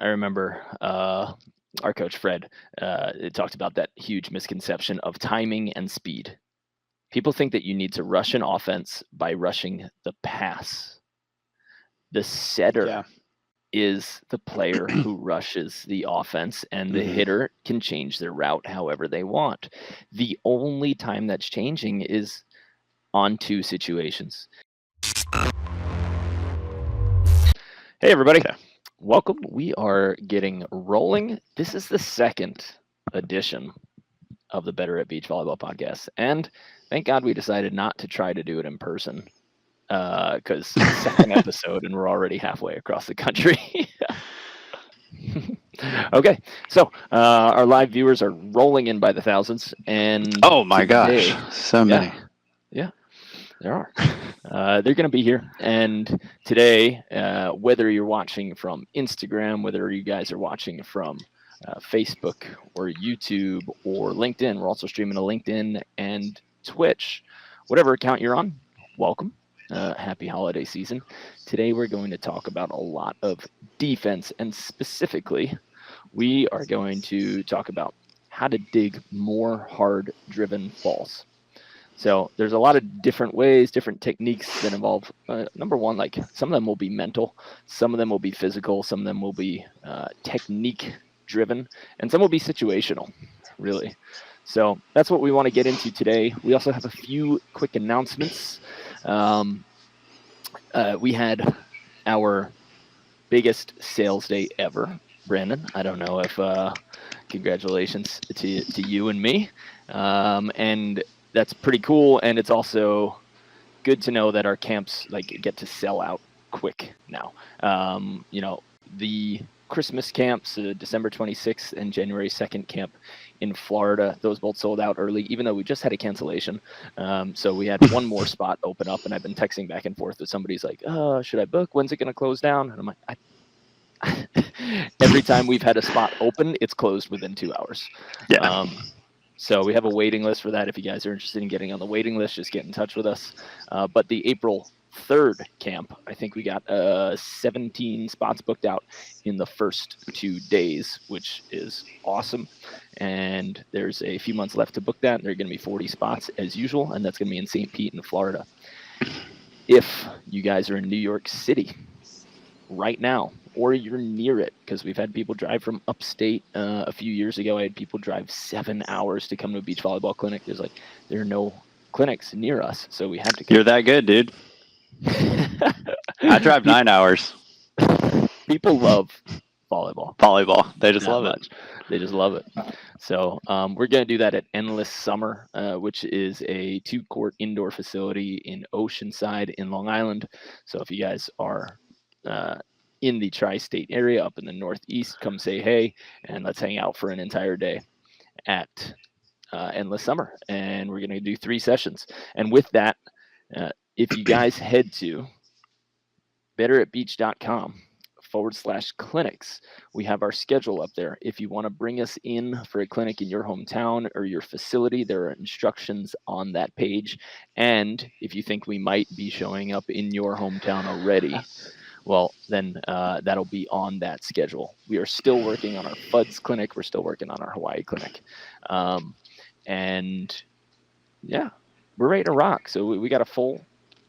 I remember our coach Fred talked about that huge misconception of timing and speed. People think that you need to rush an offense by rushing the pass. The setter Yeah. is the player who rushes the offense, and the hitter can change their route however they want. The only time that's changing is on two situations. Hey, everybody. Okay. Welcome. We are getting rolling. This is the second edition of the Better at Beach Volleyball podcast. And thank God we decided not to try to do it in person because second episode and we're already halfway across the country. Okay, so our live viewers are rolling in by the thousands. And oh my today, gosh, so many. Yeah, there are. They're going to be here. And today, whether you're watching from Instagram, whether you guys are watching from Facebook or YouTube or LinkedIn, we're also streaming to LinkedIn and Twitch. Whatever account you're on, welcome. Happy holiday season. Today, we're going to talk about a lot of defense, and specifically, we are going to talk about how to dig more hard-driven balls. So there's a lot of different ways, different techniques that involve, number one, like some of them will be mental, some of them will be physical, some of them will be technique driven, and some will be situational, really. So that's what we want to get into today. We also have a few quick announcements. We had our biggest sales day ever, Brandon. I don't know if congratulations to you and me. And that's pretty cool, and it's also good to know that our camps get to sell out quick now. The Christmas camps, December 26th and January 2nd camp in Florida, those both sold out early, even though we just had a cancellation. So we had one more spot open up, and I've been texting back and forth with somebody's like, should I book? When's it going to close down? And I'm like, every time we've had a spot open, it's closed within 2 hours. Yeah. So we have a waiting list for that. If you guys are interested in getting on the waiting list, just get in touch with us. But the April 3rd camp, I think we got 17 spots booked out in the first 2 days, which is awesome. And there's a few months left to book that. There are going to be 40 spots as usual, and that's going to be in St. Pete in Florida. If you guys are in New York City right now, or you're near it, because we've had people drive from upstate. A few years ago, I had people drive 7 hours to come to a beach volleyball clinic. There are no clinics near us, so we had to come. You're that good, dude. I drive 9 hours. People love volleyball. They just love it. They just love it. So we're going to do that at Endless Summer, which is a 2-court indoor facility in Oceanside in Long Island. So if you guys are in the tri-state area up in the Northeast, come say hey, and let's hang out for an entire day at Endless Summer. And we're going to do 3 sessions. And with that, if you guys head to betteratbeach.com/clinics, we have our schedule up there. If you want to bring us in for a clinic in your hometown or your facility, there are instructions on that page. And if you think we might be showing up in your hometown already, well, then that'll be on that schedule. We are still working on our FUDS clinic. We're still working on our Hawaii clinic. And yeah, we're ready to rock. So we got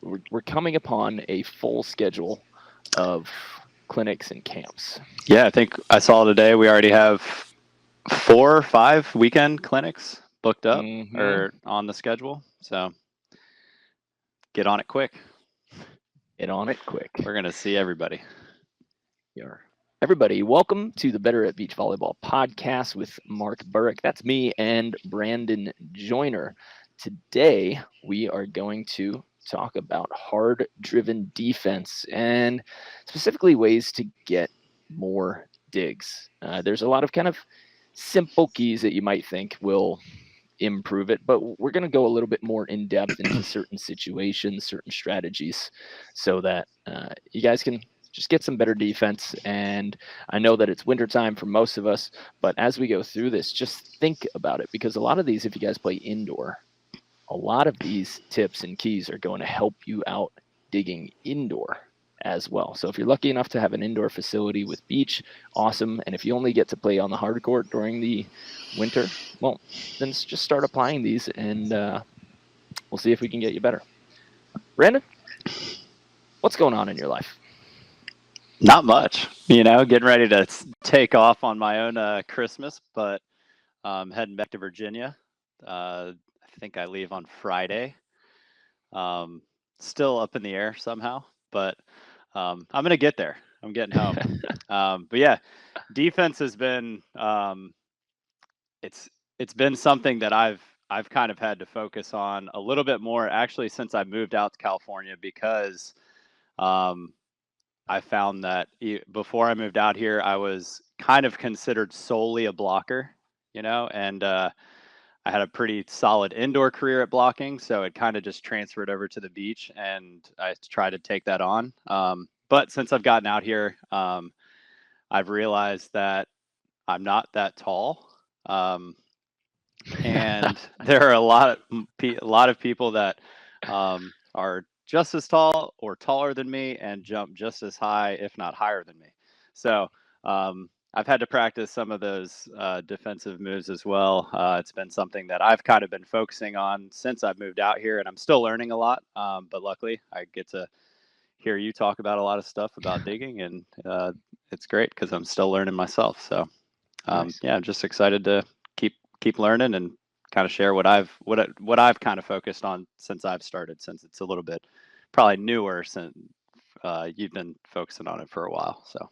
we're coming upon a full schedule of clinics and camps. Yeah, I think I saw today we already have 4 or 5 weekend clinics booked up or on the schedule. So get on it quick. Get on it quick. We're going to see everybody. Everybody, welcome to the Better at Beach Volleyball podcast with Mark Burrick. That's me and Brandon Joyner. Today, we are going to talk about hard-driven defense and specifically ways to get more digs. There's a lot of kind of simple keys that you might think will improve it, but we're going to go a little bit more in depth into certain situations, certain strategies, so that you guys can just get some better defense. And I know that it's wintertime for most of us, but as we go through this, just think about it, because a lot of these, if you guys play indoor, a lot of these tips and keys are going to help you out digging indoor as well. So if you're lucky enough to have an indoor facility with beach, awesome. And if you only get to play on the hard court during the winter, well, then just start applying these, and we'll see if we can get you better. Brandon, what's going on in your life? Not much, getting ready to take off on my own Christmas, but heading back to Virginia. I think I leave on Friday. Still up in the air somehow, but I'm going to get there. I'm getting home. But yeah, defense has been, it's been something that I've kind of had to focus on a little bit more actually since I moved out to California, because I found that before I moved out here, I was kind of considered solely a blocker, and I had a pretty solid indoor career at blocking, so it kind of just transferred over to the beach, and I tried to take that on. But since I've gotten out here, I've realized that I'm not that tall, and there are a lot of people that are just as tall or taller than me and jump just as high, if not higher than me. So I've had to practice some of those defensive moves as well. It's been something that I've kind of been focusing on since I've moved out here, and I'm still learning a lot. But luckily, I get to hear you talk about a lot of stuff about digging, and it's great because I'm still learning myself. So Nice. yeah, I'm just excited to keep learning and kind of share what I've kind of focused on since I've started, since it's a little bit probably newer since you've been focusing on it for a while. So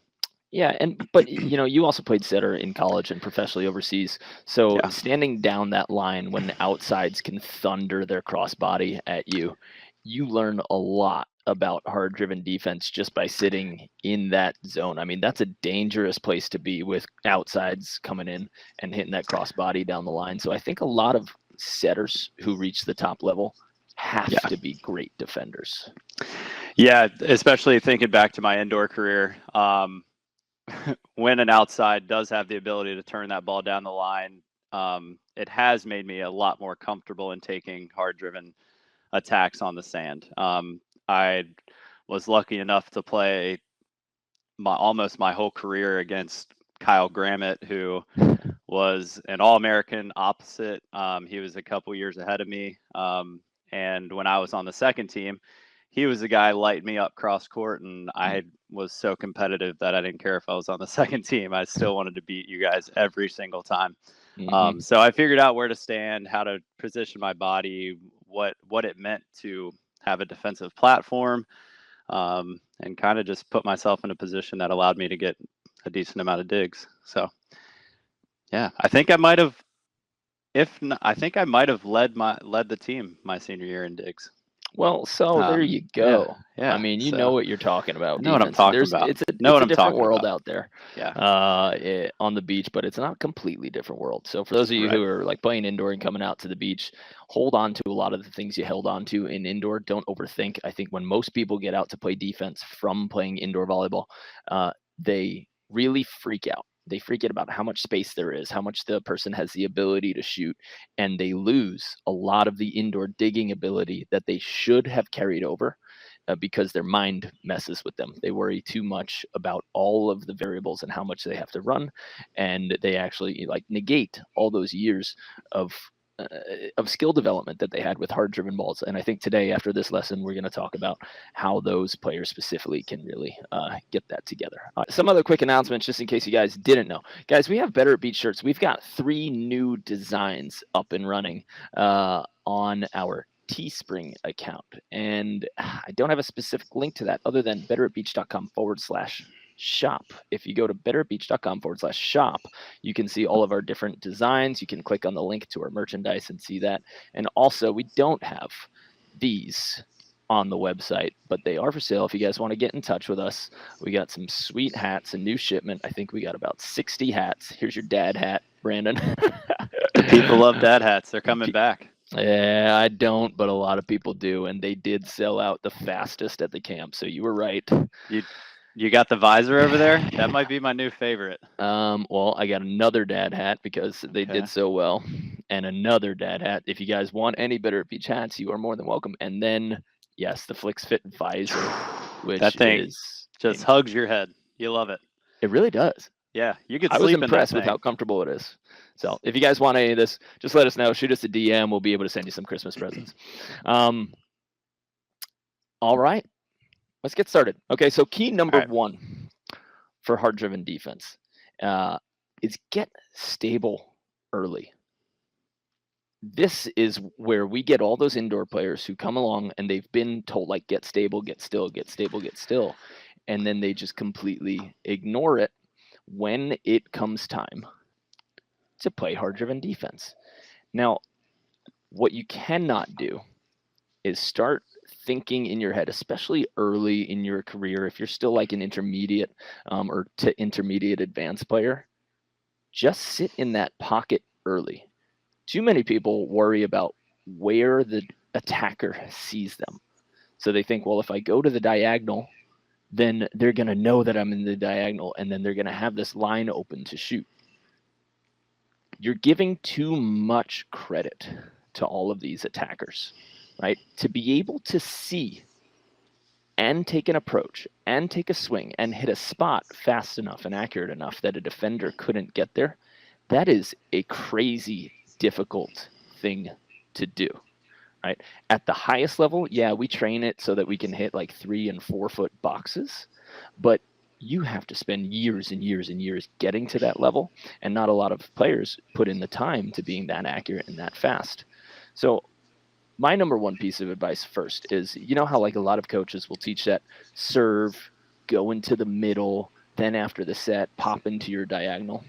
yeah, but you also played setter in college and professionally overseas. So yeah. Standing down that line when the outsides can thunder their crossbody at you, you learn a lot about hard-driven defense just by sitting in that zone. I mean, that's a dangerous place to be with outsides coming in and hitting that crossbody down the line. So I think a lot of setters who reach the top level have to be great defenders. Yeah, especially thinking back to my indoor career. When an outside does have the ability to turn that ball down the line, it has made me a lot more comfortable in taking hard-driven attacks on the sand. I was lucky enough to play almost my whole career against Kyle Grammett, who was an All-American opposite. He was a couple years ahead of me. And when I was on the second team, he was the guy lighting me up cross court, and I was so competitive that I didn't care if I was on the second team. I still wanted to beat you guys every single time. Mm-hmm. So I figured out where to stand, how to position my body, what it meant to have a defensive platform, and kind of just put myself in a position that allowed me to get a decent amount of digs. So yeah, I think I might have led the team my senior year in digs. Well, so there you go. Yeah. I mean, you know what you're talking about. I know what I'm talking about. It's a different world out there. Yeah. On the beach, but it's not a completely different world. So for those of you who are like playing indoor and coming out to the beach, hold on to a lot of the things you held on to in indoor. Don't overthink. I think when most people get out to play defense from playing indoor volleyball, they really freak out. They freak out about how much space there is, how much the person has the ability to shoot, and they lose a lot of the indoor digging ability that they should have carried over because their mind messes with them. They worry too much about all of the variables and how much they have to run, and they actually negate all those years of skill development that they had with hard-driven balls. And I think today, after this lesson, we're going to talk about how those players specifically can really get that together. Some other quick announcements, just in case you guys didn't know. Guys, we have Better at Beach shirts. We've got 3 new designs up and running on our Teespring account. And I don't have a specific link to that other than betteratbeach.com/shop. If you go to betteratbeach.com/shop, you can see all of our different designs. You can click on the link to our merchandise and see that. And also, we don't have these on the website, but they are for sale if you guys want to get in touch with us. We got some sweet hats, a new shipment. I think we got about 60 hats. Here's your dad hat, Brandon. People love dad hats. They're coming back. Yeah, I don't, but a lot of people do, and they did sell out the fastest at the camp. So you were right. You got the visor over there? That might be my new favorite. Well, I got another dad hat because they did so well, and another dad hat. If you guys want any Better at Beach hats, you are more than welcome. And then, yes, the Flicks Fit visor. which That thing is just hugs your head. You love it. It really does. Yeah, you could I was sleep in that impressed with thing. how comfortable it is. So if you guys want any of this, just let us know. Shoot us a DM. We'll be able to send you some Christmas presents. All right, let's get started. Okay, so key number one for hard-driven defense is get stable early. This is where we get all those indoor players who come along and they've been told, like, get stable, get still, get stable, get still. And then they just completely ignore it when it comes time to play hard-driven defense. Now, what you cannot do is start thinking in your head, especially early in your career, if you're still like an intermediate or to intermediate advanced player, just sit in that pocket early. Too many people worry about where the attacker sees them. So they think, well, if I go to the diagonal, then they're going to know that I'm in the diagonal, and then they're going to have this line open to shoot. You're giving too much credit to all of these attackers, right? To be able to see and take an approach and take a swing and hit a spot fast enough and accurate enough that a defender couldn't get there, that is a crazy difficult thing to do, right? At the highest level, yeah, we train it so that we can hit like 3 and 4 foot boxes, but you have to spend years and years and years getting to that level, and not a lot of players put in the time to being that accurate and that fast. So my number one piece of advice first is, you know how like a lot of coaches will teach that serve, go into the middle, then after the set, pop into your diagonal.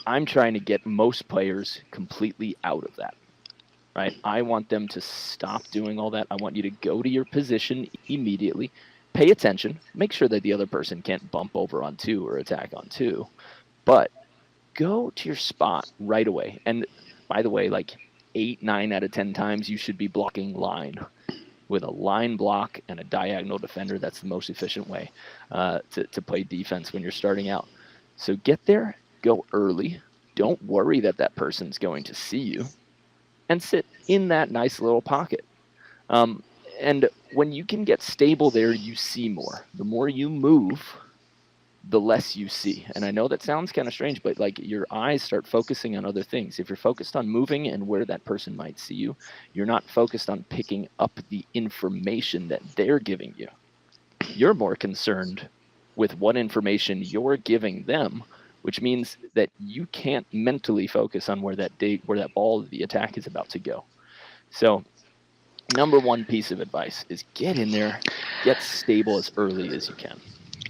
I'm trying to get most players completely out of that, right? I want them to stop doing all that. I want you to go to your position immediately, pay attention, make sure that the other person can't bump over on 2 or attack on 2, but go to your spot right away. And by the way, like 8, 9 out of 10 times, you should be blocking line. With a line block and a diagonal defender, that's the most efficient way to play defense when you're starting out. So get there, go early. Don't worry that that person's going to see you, and sit in that nice little pocket. And when you can get stable there, you see more. The more you move, the less you see. And I know that sounds kind of strange, but like your eyes start focusing on other things. If you're focused on moving and where that person might see you, you're not focused on picking up the information that they're giving you. You're more concerned with what information you're giving them, which means that you can't mentally focus on where that ball of the attack is about to go. So number one piece of advice is get in there, get stable as early as you can.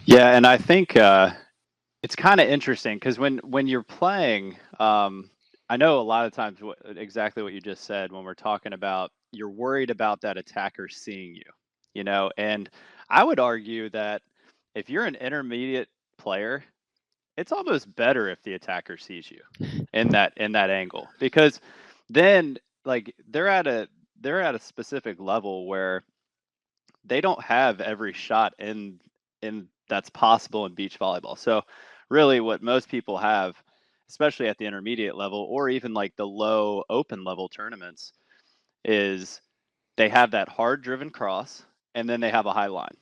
Yeah, and I think it's kind of interesting because when you're playing, I know a lot of times exactly what you just said when we're talking about you're worried about that attacker seeing you, and I would argue that if you're an intermediate player, it's almost better if the attacker sees you in that angle, because then like they're at a specific level where they don't have every shot in that's possible in beach volleyball. So really what most people have, especially at the intermediate level or even like the low open level tournaments, is they have that hard driven cross and then they have a high line,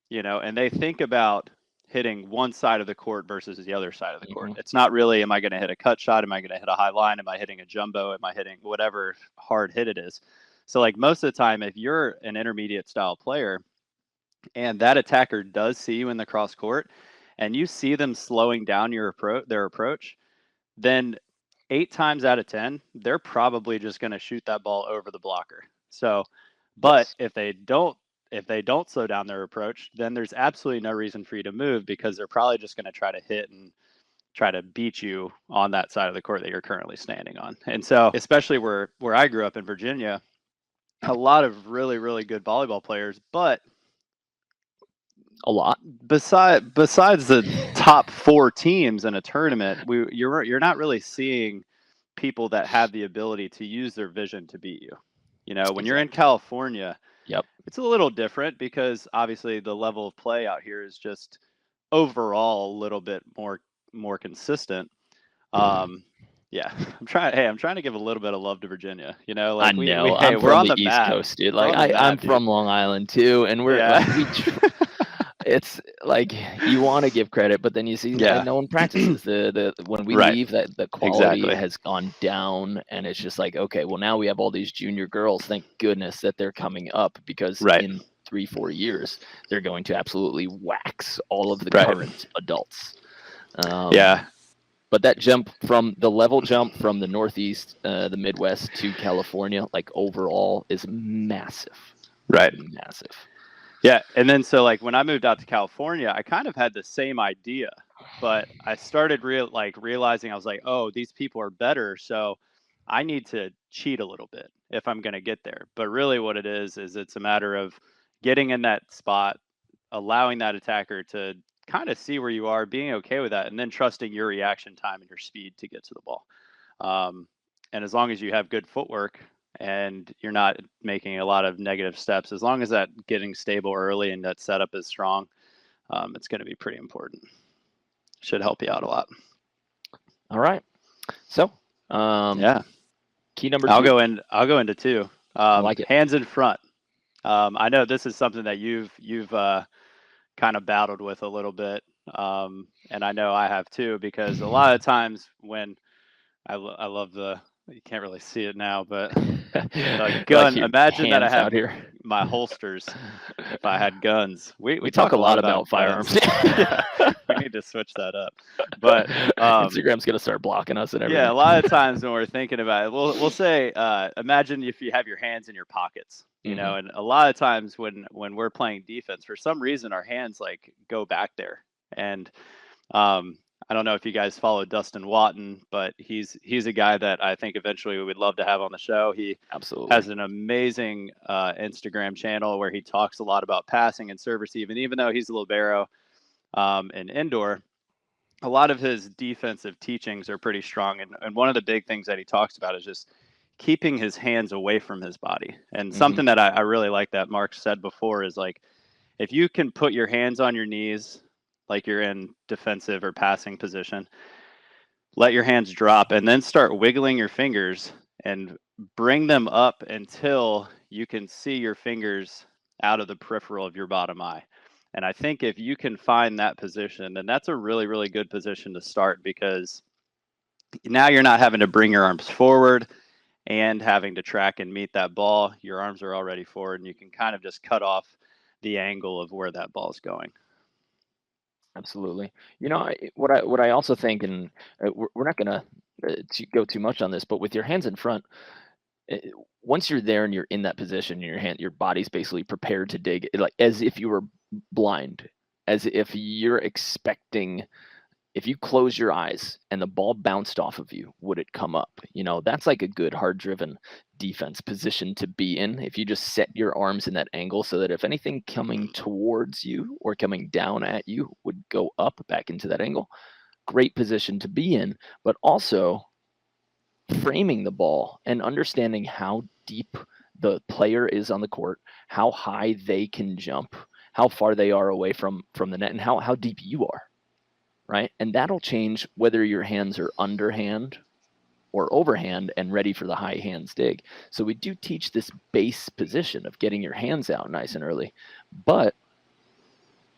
and they think about hitting one side of the court versus the other side of the court. It's not really, am I going to hit a cut shot? Am I going to hit a high line? Am I hitting a jumbo? Am I hitting whatever hard hit it is? So like most of the time, if you're an intermediate style player and that attacker does see you in the cross court and you see them slowing down their approach, then 8 times out of 10, they're probably just going to shoot that ball over the blocker. So, but Yes. if they don't slow down their approach, then there's absolutely no reason for you to move because they're probably just going to try to hit and try to beat you on that side of the court that you're currently standing on. And so, especially where I grew up in Virginia, a lot of really, really good volleyball players, but a lot. Besides the top 4 teams in a tournament, you're not really seeing people that have the ability to use their vision to beat you. When you're in California, Yep. it's a little different because obviously the level of play out here is just overall a little bit more consistent. Yeah, I'm trying to give a little bit of love to Virginia. You know, I like know. hey, I'm we're from on the the East map. Coast, dude. We're Like on the I'm map, dude. from Long Island too, and we're Yeah. it's like you want to give credit, but then you see Yeah. no one practices. The when we Right. leave, that the quality Exactly. has gone down, and it's just like, okay, well now we have all these junior girls. Thank goodness that they're coming up, because Right. in 3-4 years they're going to absolutely wax all of the Right. current adults. Yeah. But that jump from the level jump from the Northeast, the Midwest to California, like overall, is massive. Right. Massive. Yeah. And then so like when I moved out to California, I kind of had the same idea, but I started realizing I was like, oh, these people are better, so I need to cheat a little bit if I'm going to get there. But really what it is it's a matter of getting in that spot, allowing that attacker to kind of see where you are, being okay with that, and then trusting your reaction time and your speed to get to the ball. And as long as you have good footwork and you're not making a lot of negative steps, as long as that getting stable early and that setup is strong, it's going to be pretty important. Should help you out a lot. All right. So, yeah. Key number 2. I'll go into 2. I like it. Hands in front. I know this is something that you've kind of battled with a little bit, and I know I have too, because a lot of times when I love you can't really see it now, but the gun. Like imagine that I have out here. my holsters. If I had guns, we talk a lot about firearms. Yeah, we need to switch that up. But Instagram's gonna start blocking us and everything. Yeah, a lot of times when we're thinking about it, we'll say, imagine if you have your hands in your pockets, you know, and a lot of times when we're playing defense, for some reason our hands like go back there. And I don't know if you guys follow Dustin Watton, but he's a guy that I think eventually we would love to have on the show. He absolutely has an amazing Instagram channel where he talks a lot about passing and serve receive. And even though he's a libero in indoor, a lot of his defensive teachings are pretty strong. And one of the big things that he talks about is just keeping his hands away from his body. And something that I really like that Mark said before is like, if you can put your hands on your knees, like you're in defensive or passing position, let your hands drop and then start wiggling your fingers and bring them up until you can see your fingers out of the peripheral of your bottom eye. And I think if you can find that position, then that's a really, really good position to start, because now you're not having to bring your arms forward and having to track and meet that ball. Your arms are already forward and you can kind of just cut off the angle of where that ball is going. Absolutely. You know, what I also think, and we're not going to go too much on this, but with your hands in front, once you're there and you're in that position, your body's basically prepared to dig, like as if you were blind, as if you're expecting, if you close your eyes and the ball bounced off of you, would it come up? You know, that's like a good hard-driven defense position to be in. If you just set your arms in that angle so that if anything coming towards you or coming down at you would go up back into that angle, great position to be in. But also framing the ball and understanding how deep the player is on the court, how high they can jump, how far they are away from the net, and how deep you are. Right? And that'll change whether your hands are underhand or overhand and ready for the high hands dig. So we do teach this base position of getting your hands out nice and early. But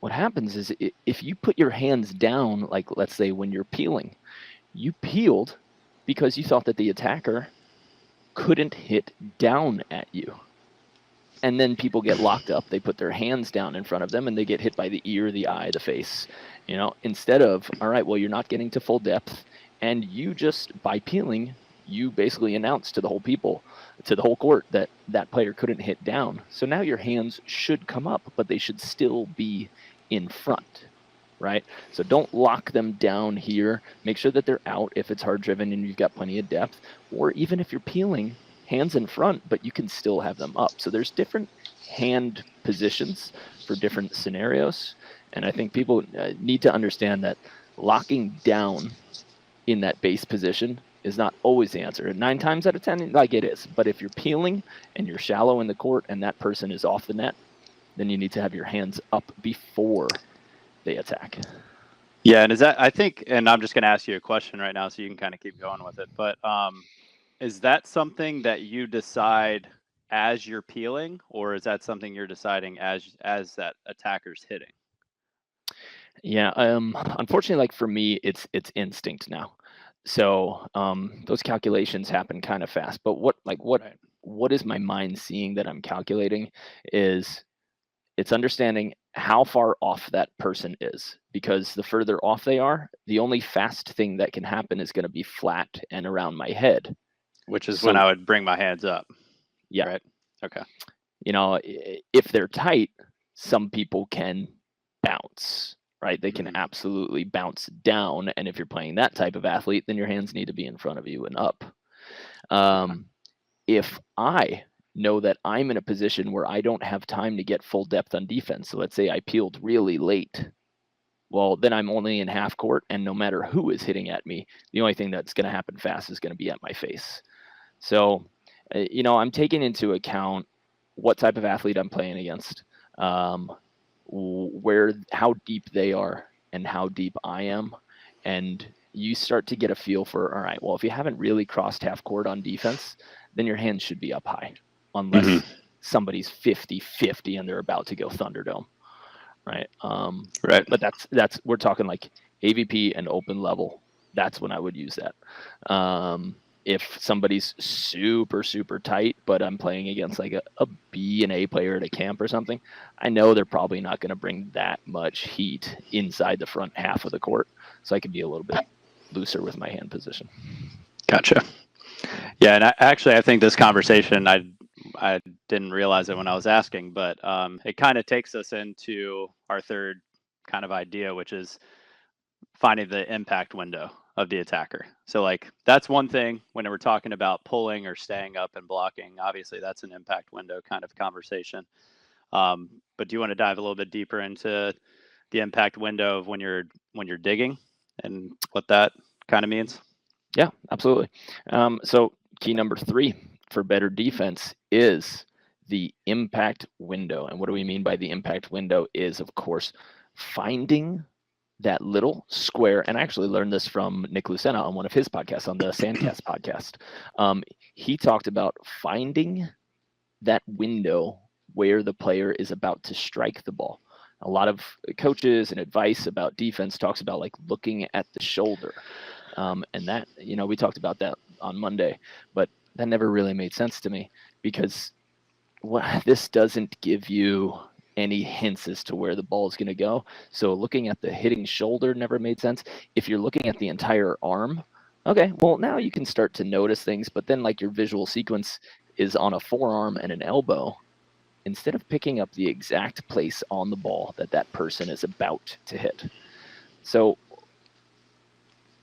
what happens is if you put your hands down, like let's say when you're peeling, you peeled because you thought that the attacker couldn't hit down at you. And then people get locked up. They put their hands down in front of them and they get hit by the ear, the eye, the face. You know, instead of, all right, well, you're not getting to full depth, and you just, by peeling, you basically announce to the whole court that that player couldn't hit down. So now your hands should come up, but they should still be in front, right? So don't lock them down here. Make sure that they're out if it's hard driven and you've got plenty of depth, or even if you're peeling, hands in front, but you can still have them up. So there's different hand positions for different scenarios. And I think people need to understand that locking down in that base position is not always the answer. 9 times out of 10, like it is. But if you're peeling and you're shallow in the court and that person is off the net, then you need to have your hands up before they attack. Yeah, and is that, I think, and I'm just going to ask you a question right now so you can kind of keep going with it, but is that something that you decide as you're peeling, or is that something you're deciding as that attacker's hitting? Yeah, unfortunately, like for me, it's instinct now. So those calculations happen kind of fast. But Right. what is my mind seeing that I'm calculating is it's understanding how far off that person is, because the further off they are, the only fast thing that can happen is going to be flat and around my head. Which is when So I would bring my hands up, yeah, right? Okay. if they're tight, some people can bounce, right? They can Mhm. absolutely bounce down. And if you're playing that type of athlete, then your hands need to be in front of you and up. Okay. If I know that I'm in a position where I don't have time to get full depth on defense, so let's say I peeled really late, well, then I'm only in half court, and no matter who is hitting at me, the only thing that's going to happen fast is going to be at my face. So, I'm taking into account what type of athlete I'm playing against, um, how deep they are, and how deep I am, and you start to get a feel for, all right, well, if you haven't really crossed half court on defense, then your hands should be up high, Mhm. unless somebody's 50-50 and they're about to go Thunderdome, right? Right. But that's we're talking like AVP and open level. That's when I would use that. If somebody's super tight, but I'm playing against like a B and A player at a camp or something, I know they're probably not going to bring that much heat inside the front half of the court, so I can be a little bit looser with my hand position. Gotcha. Yeah, and I think this conversation, I didn't realize it when I was asking, but it kind of takes us into our third kind of idea, which is finding the impact window of the attacker. So like that's one thing when we're talking about pulling or staying up and blocking. Obviously, that's an impact window kind of conversation. But do you want to dive a little bit deeper into the impact window of when you're digging and what that kind of means? Yeah, absolutely. So key number 3 for better defense is the impact window. And what do we mean by the impact window is, of course, finding that little square. And I actually learned this from Nick Lucena on one of his podcasts, on the Sandcast podcast. He talked about finding that window where the player is about to strike the ball. A lot of coaches and advice about defense talks about like looking at the shoulder. And that, we talked about that on Monday, but that never really made sense to me, because this doesn't give you any hints as to where the ball is going to go. So looking at the hitting shoulder never made sense. If you're looking at the entire arm, okay, well, now you can start to notice things, but then like your visual sequence is on a forearm and an elbow, instead of picking up the exact place on the ball that that person is about to hit. So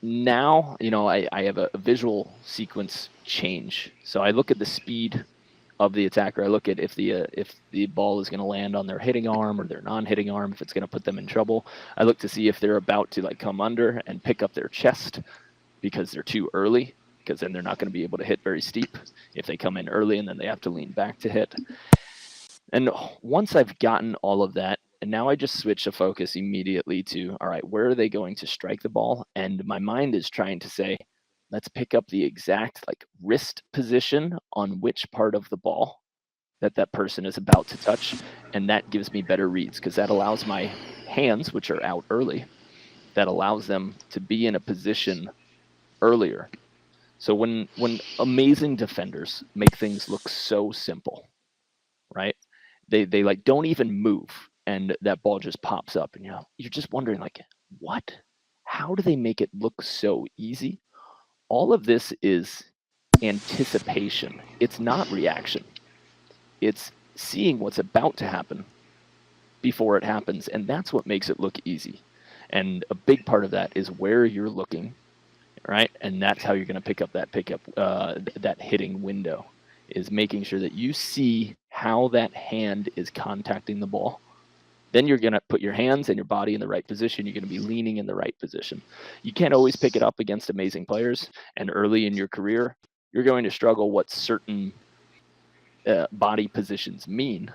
now, I have a visual sequence change. So I look at the speed of the attacker. I look at if the ball is going to land on their hitting arm or their non-hitting arm, if it's going to put them in trouble. I look to see if they're about to like come under and pick up their chest because they're too early, because then they're not going to be able to hit very steep if they come in early and then they have to lean back to hit. And once I've gotten all of that, and now I just switch the focus immediately to, all right, where are they going to strike the ball? And my mind is trying to say, let's pick up the exact like wrist position on which part of the ball that person is about to touch. And that gives me better reads, because that allows my hands, which are out early, that allows them to be in a position earlier. So when amazing defenders make things look so simple, right? They like don't even move, and that ball just pops up, and you're just wondering like, what? How do they make it look so easy? All of this is anticipation. It's not reaction. It's seeing what's about to happen before it happens, and that's what makes it look easy. And a big part of that is where you're looking, right? And that's how you're going to pick up that hitting window, is making sure that you see how that hand is contacting the ball. Then you're going to put your hands and your body in the right position. You're going to be leaning in the right position. You can't always pick it up against amazing players. And early in your career, you're going to struggle what certain body positions mean.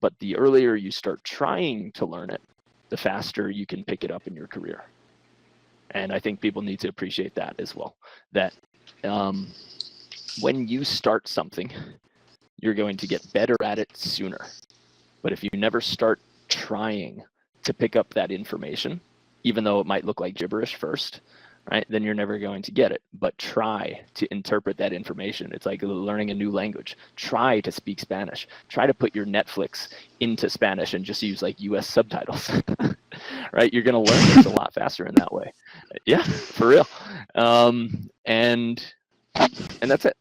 But the earlier you start trying to learn it, the faster you can pick it up in your career. And I think people need to appreciate that as well. That when you start something, you're going to get better at it sooner. But if you never start trying to pick up that information, even though it might look like gibberish first, right, then you're never going to get it. But try to interpret that information. It's like learning a new language. Try to speak Spanish. Try to put your Netflix into Spanish and just use like US subtitles, right? You're going to learn this a lot faster in that way. Yeah, for real. And that's it.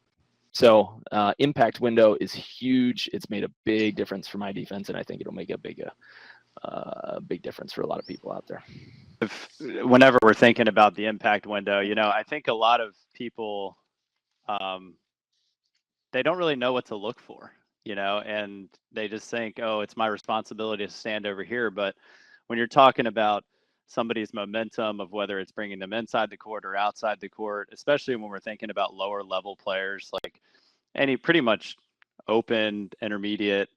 So impact window is huge. It's made a big difference for my defense, and I think it'll make a big difference for a lot of people out there. Whenever we're thinking about the impact window, I think a lot of people, they don't really know what to look for, and they just think, oh, it's my responsibility to stand over here. But when you're talking about somebody's momentum of whether it's bringing them inside the court or outside the court, especially when we're thinking about lower level players, like any pretty much open, intermediate,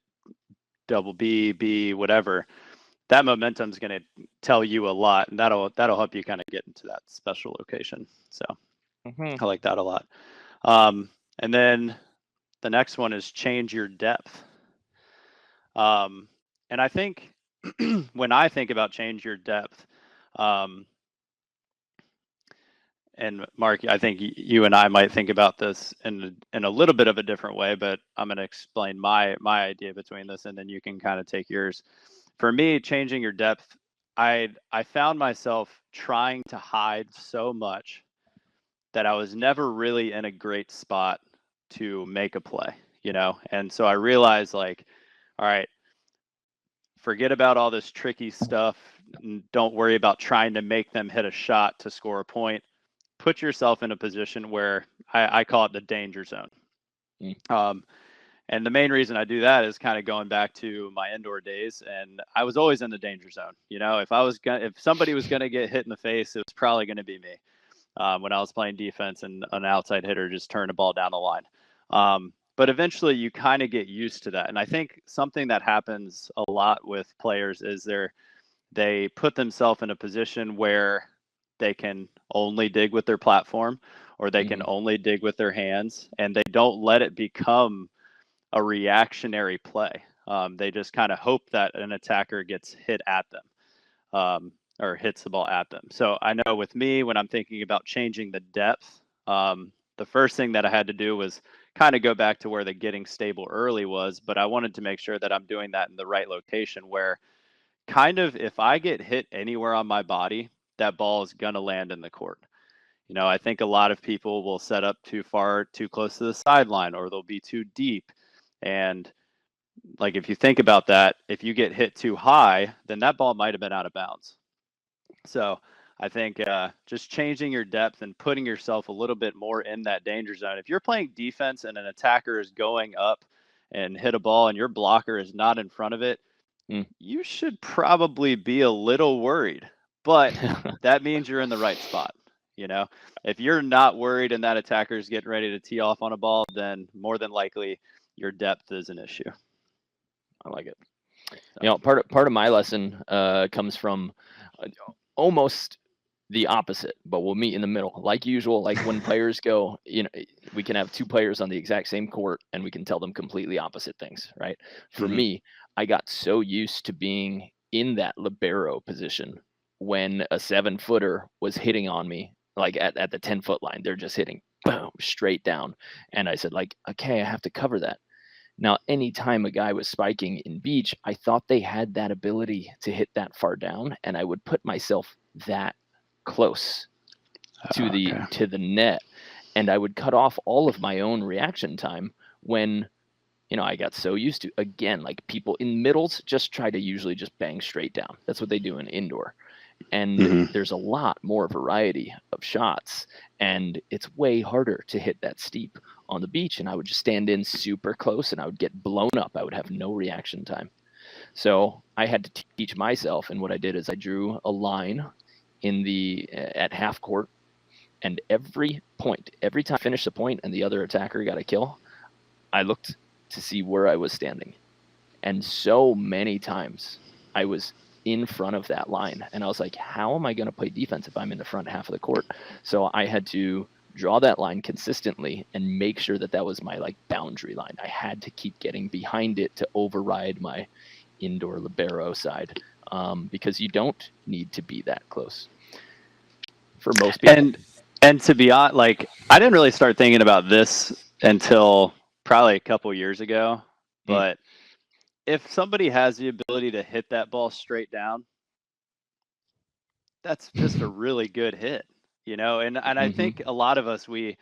double B, B, whatever, that momentum is going to tell you a lot, and that'll help you kind of get into that special location. So I like that a lot. And then the next one is change your depth. And I think when I think about change your depth, and Mark, I think you and I might think about this in a little bit of a different way, but I'm going to explain my idea between this, and then you can kind of take yours. For me, changing your depth, I found myself trying to hide so much that I was never really in a great spot to make a play, And so I realized, like, all right, forget about all this tricky stuff. Don't worry about trying to make them hit a shot to score a point. Put yourself in a position where I call it the danger zone. And the main reason I do that is kind of going back to my indoor days, and I was always in the danger zone. If somebody was gonna get hit in the face, it was probably gonna be me. When I was playing defense and an outside hitter just turned the ball down the line. But eventually you kind of get used to that. And I think something that happens a lot with players is they put themselves in a position where they can only dig with their platform, or they can only dig with their hands, and they don't let it become a reactionary play. They just kind of hope that an attacker gets hit at them. Or hits the ball at them. So I know with me, when I'm thinking about changing the depth, the first thing that I had to do was kind of go back to where the getting stable early was, but I wanted to make sure that I'm doing that in the right location, where kind of if I get hit anywhere on my body, that ball is going to land in the court. I think a lot of people will set up too far, too close to the sideline, or they'll be too deep. And like, if you think about that, if you get hit too high, then that ball might have been out of bounds. So I think just changing your depth and putting yourself a little bit more in that danger zone. If you're playing defense and an attacker is going up and hit a ball and your blocker is not in front of it, you should probably be a little worried. But that means you're in the right spot. If you're not worried and that attacker is getting ready to tee off on a ball, then more than likely your depth is an issue. I like it. Part of my lesson comes from almost the opposite, but we'll meet in the middle. Like usual, like when players go, we can have two players on the exact same court and we can tell them completely opposite things, right? For me, I got so used to being in that libero position when a 7-footer was hitting on me, like at the 10-foot line. They're just hitting, boom, straight down. And I said, like, okay, I have to cover that. Now, anytime a guy was spiking in beach, I thought they had that ability to hit that far down, and I would put myself that close to the net, and I would cut off all of my own reaction time when, I got so used to, again, like people in middles just try to usually just bang straight down. That's what they do in indoor. And there's a lot more variety of shots, and it's way harder to hit that steep on the beach. And I would just stand in super close and I would get blown up. I would have no reaction time. So I had to teach myself. And what I did is I drew a line at half court, and every time I finished the point and the other attacker got a kill, I looked to see where I was standing. And so many times I was in front of that line. And I was like, how am I going to play defense if I'm in the front half of the court? So I had to draw that line consistently and make sure that that was my like boundary line. I had to keep getting behind it to override my indoor libero side, because you don't need to be that close for most people. And to be honest, like I didn't really start thinking about this until probably a couple years ago. But if somebody has the ability to hit that ball straight down, that's just a really good hit, you know. And I think a lot of us we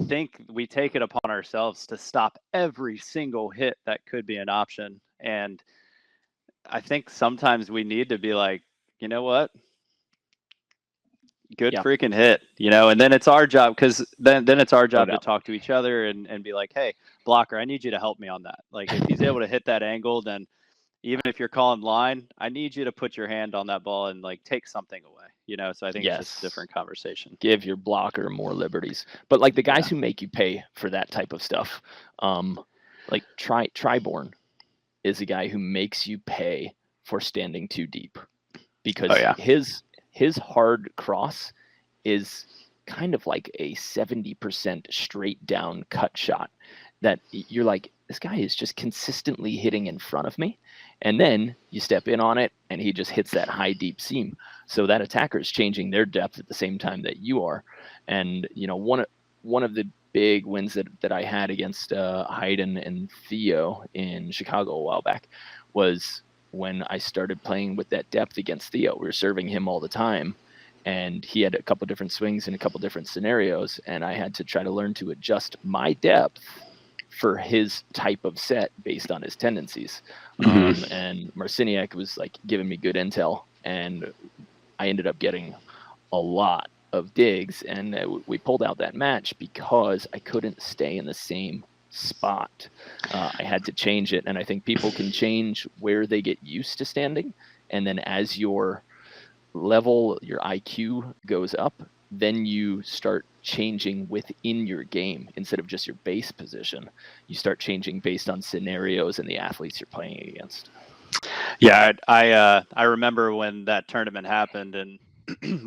think we take it upon ourselves to stop every single hit that could be an option. And I think sometimes we need to be like, you know what? Good Yeah. freaking hit, you know. And then it's our job, because then it's our job to doubt. talk to each other and be like, hey, blocker, I need you to help me on that. Like if he's able to hit that angle, then even if you're calling line, I need you to put your hand on that ball and like take something away, you know. So I think it's just a different conversation. Give your blocker more liberties. But like the guys who make you pay for that type of stuff, like Triborn is a guy who makes you pay for standing too deep, because his hard cross is kind of like a 70% straight down cut shot that you're like, this guy is just consistently hitting in front of me. And then you step in on it and he just hits that high deep seam. So that attacker is changing their depth at the same time that you are. And, you know, one of the big wins that I had against Hayden and Theo in Chicago a while back was when I started playing with that depth against Theo. We were serving him all the time, and he had a couple different swings in a couple different scenarios, and I had to try to learn to adjust my depth for his type of set based on his tendencies. And Marciniak was like giving me good intel, and I ended up getting a lot of digs, and we pulled out that match because I couldn't stay in the same spot. I had to change it, and I think people can change where they get used to standing, and then as your level, your IQ goes up, then you start changing within your game instead of just your base position. You start changing based on scenarios and the athletes you're playing against. Yeah, I remember when that tournament happened and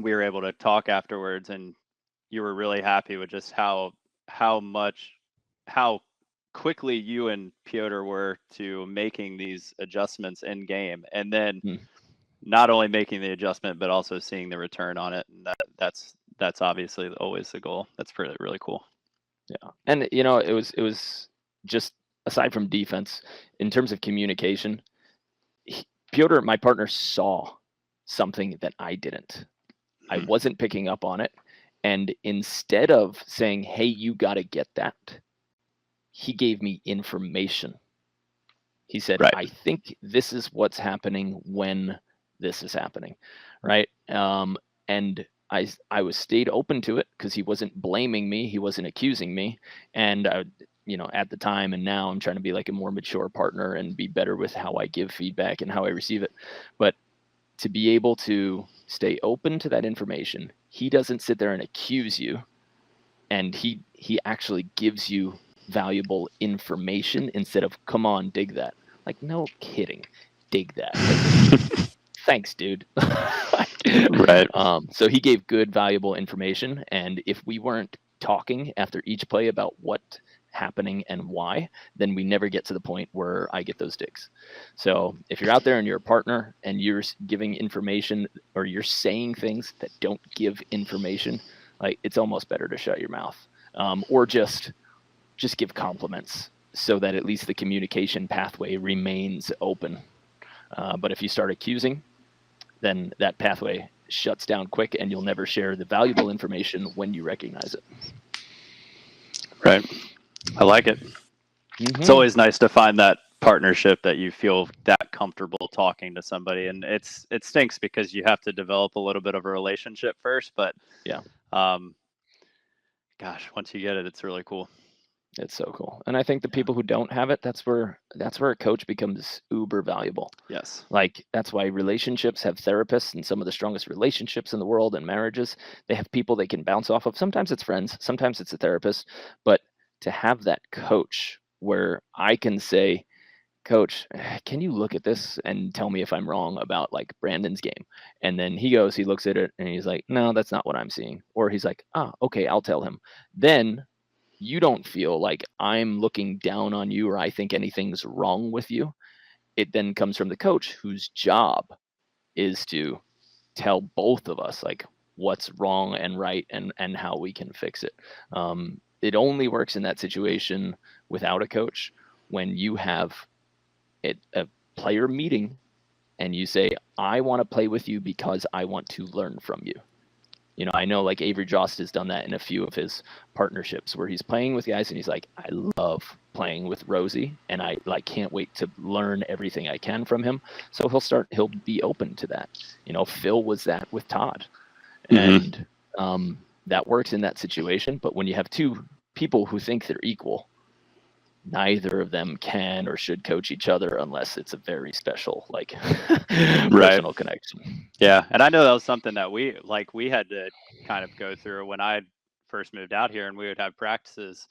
we were able to talk afterwards, and you were really happy with just how quickly you and Piotr were to making these adjustments in game, and then not only making the adjustment but also seeing the return on it. And that's obviously always the goal. That's really, really cool. Yeah. And you know, it was just, aside from defense, in terms of communication, Piotr, my partner, saw something that I didn't. I wasn't picking up on it. And instead of saying, hey, you got to get that, he gave me information. He said, I think this is what's happening when this is happening. Right. And I was stayed open to it because he wasn't blaming me. He wasn't accusing me. And you know, at the time and now I'm trying to be like a more mature partner and be better with how I give feedback and how I receive it. But to be able to stay open to that information, he doesn't sit there and accuse you, and he actually gives you valuable information instead of, come on, dig that. Like, no kidding, dig that. Like, thanks, dude. Right. So he gave good, valuable information, and if we weren't talking after each play about what happening and why, then we never get to the point where I get those digs. So if you're out there and you're a partner and you're giving information or you're saying things that don't give information, like, it's almost better to shut your mouth, or just give compliments so that at least the communication pathway remains open. But if you start accusing, then that pathway shuts down quick, and you'll never share the valuable information when you recognize it. Right. I like it. It's always nice to find that partnership that you feel that comfortable talking to somebody, and it stinks because you have to develop a little bit of a relationship first, but gosh, once you get it, it's really cool. It's so cool. And I think the people who don't have it, that's where a coach becomes uber valuable. Yes. Like, that's why relationships have therapists, and some of the strongest relationships in the world and marriages, they have people they can bounce off of. Sometimes it's friends, sometimes it's a therapist, but to have that coach where I can say, Coach, can you look at this and tell me if I'm wrong about like Brandon's game? And then he goes, he looks at it and he's like, no, that's not what I'm seeing. Or he's like, ah, okay, I'll tell him. Then you don't feel like I'm looking down on you or I think anything's wrong with you. It then comes from the coach whose job is to tell both of us like what's wrong and right and how we can fix it. It only works in that situation without a coach when you have a player meeting and you say, I want to play with you because I want to learn from you. You know, I know like Avery Jost has done that in a few of his partnerships where he's playing with guys and he's like, I love playing with Rosie and I like can't wait to learn everything I can from him. So he'll be open to that. You know, Phil was that with Todd. And that works in that situation. But when you have two people who think they're equal, neither of them can or should coach each other unless it's a very special, like personal connection. Yeah. And I know that was something that we had to kind of go through when I first moved out here, and we would have practices,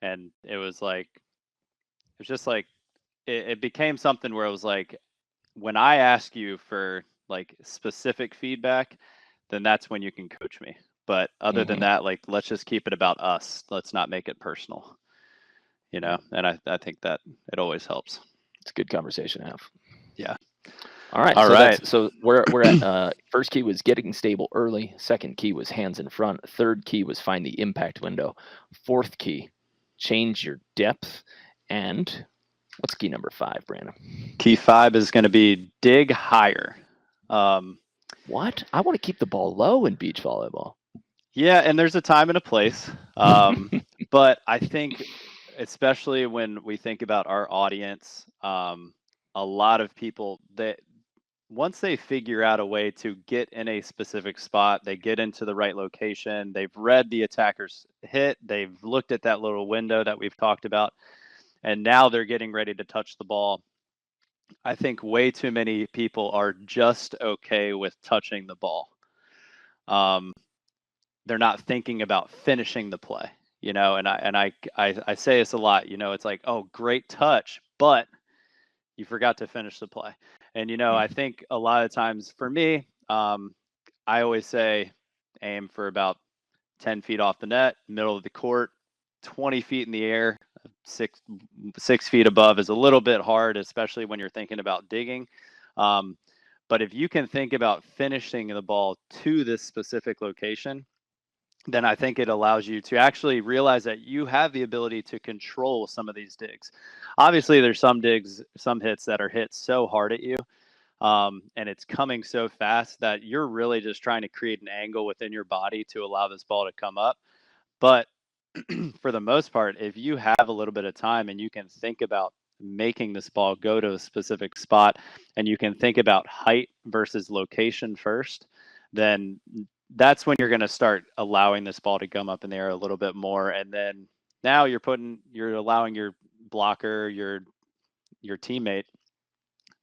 and it was just like, it became something where it was like, when I ask you for like specific feedback, then that's when you can coach me. But other than that, like, let's just keep it about us. Let's not make it personal. You know, and I think that it always helps. It's a good conversation to have. Yeah. All right. So we're at first key was getting stable early. Second key was hands in front. Third key was find the impact window. Fourth key, change your depth. And what's key number 5, Brandon? Key 5 is going to be dig higher. What? I want to keep the ball low in beach volleyball. Yeah, and there's a time and a place. But I think, especially when we think about our audience, a lot of people that once they figure out a way to get in a specific spot, they get into the right location, they've read the attacker's hit, they've looked at that little window that we've talked about, and now they're getting ready to touch the ball. I think way too many people are just okay with touching the ball. They're not thinking about finishing the play, you know, and I say this a lot, you know, it's like, oh, great touch, but you forgot to finish the play. And, you know, I think a lot of times for me, I always say aim for about 10 feet off the net, middle of the court, 20 feet in the air, 6 feet above is a little bit hard, especially when you're thinking about digging. But if you can think about finishing the ball to this specific location, then I think it allows you to actually realize that you have the ability to control some of these digs. Obviously, there's some digs, some hits that are hit so hard at you, and it's coming so fast that you're really just trying to create an angle within your body to allow this ball to come up. But for the most part, if you have a little bit of time and you can think about making this ball go to a specific spot, and you can think about height versus location first, then that's when you're going to start allowing this ball to come up in the air a little bit more. And then now you're allowing your blocker, your teammate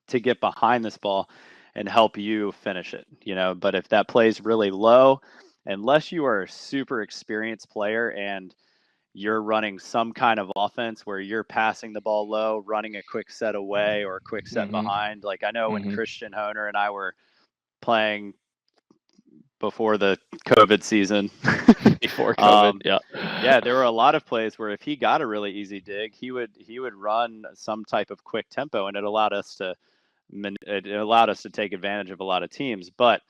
to get behind this ball and help you finish it, you know. But if that plays really low, unless you are a super experienced player and you're running some kind of offense where you're passing the ball low, running a quick set away or a quick set behind, like I know when Christian Honer and I were playing before the COVID season. Before COVID, yeah, there were a lot of plays where if he got a really easy dig, he would run some type of quick tempo, and it allowed us to take advantage of a lot of teams. But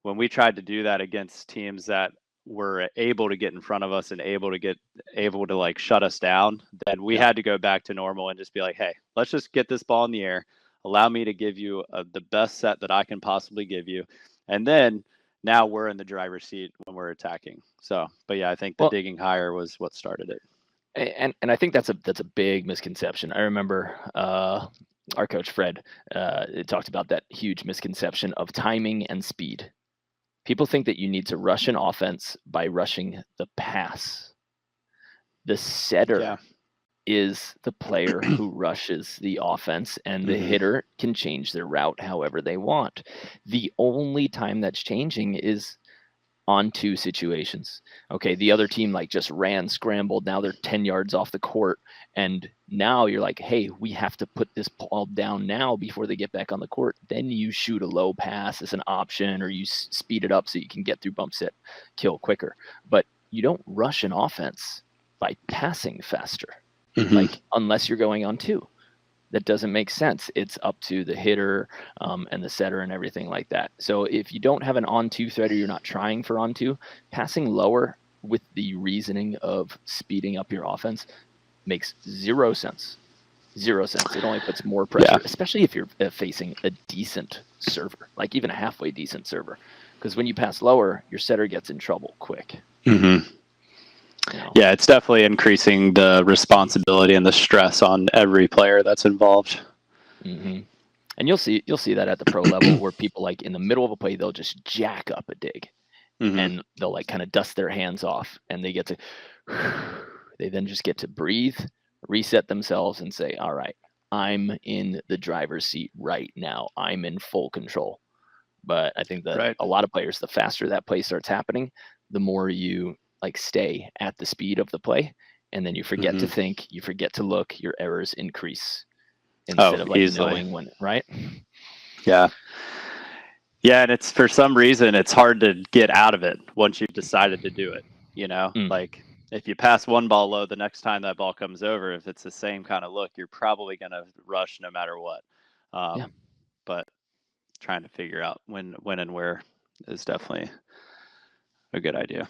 when we tried to do that against teams that were able to get in front of us and able to like shut us down, then we had to go back to normal and just be like, hey, let's just get this ball in the air, allow me to give you the best set that I can possibly give you, and then now we're in the driver's seat when we're attacking. So, but yeah, I think the digging higher was what started it. And I think that's a big misconception. I remember our coach Fred talked about that huge misconception of timing and speed. People think that you need to rush an offense by rushing the pass. The setter is the player who rushes the offense, and the hitter can change their route however they want. The only time that's changing is on-two situations. Okay, the other team like just ran, scrambled. Now they're 10 yards off the court. And now you're like, hey, we have to put this ball down now before they get back on the court. Then you shoot a low pass as an option, or you speed it up so you can get through bump set, kill quicker. But you don't rush an offense by passing faster, like unless you're going on two. That doesn't make sense. It's up to the hitter and the setter and everything like that. So if you don't have an on-two threat, or you're not trying for on-two, passing lower with the reasoning of speeding up your offense makes zero sense. Zero sense. It only puts more pressure, especially if you're facing a decent server, like even a halfway decent server. Because when you pass lower, your setter gets in trouble quick. Yeah, it's definitely increasing the responsibility and the stress on every player that's involved. And you'll see that at the pro level, where people like in the middle of a play, they'll just jack up a dig, and they'll like kind of dust their hands off, and they then just get to breathe, reset themselves, and say, all right, I'm in the driver's seat right now. I'm in full control. But I think that a lot of players, the faster that play starts happening, the more you like stay at the speed of the play, and then you forget to think, you forget to look, your errors increase instead of like easily. knowing when, right? Yeah, and it's, for some reason, it's hard to get out of it once you've decided to do it. Like if you pass one ball low, the next time that ball comes over, if it's the same kind of look, you're probably going to rush no matter what. But trying to figure out when and where is definitely a good idea.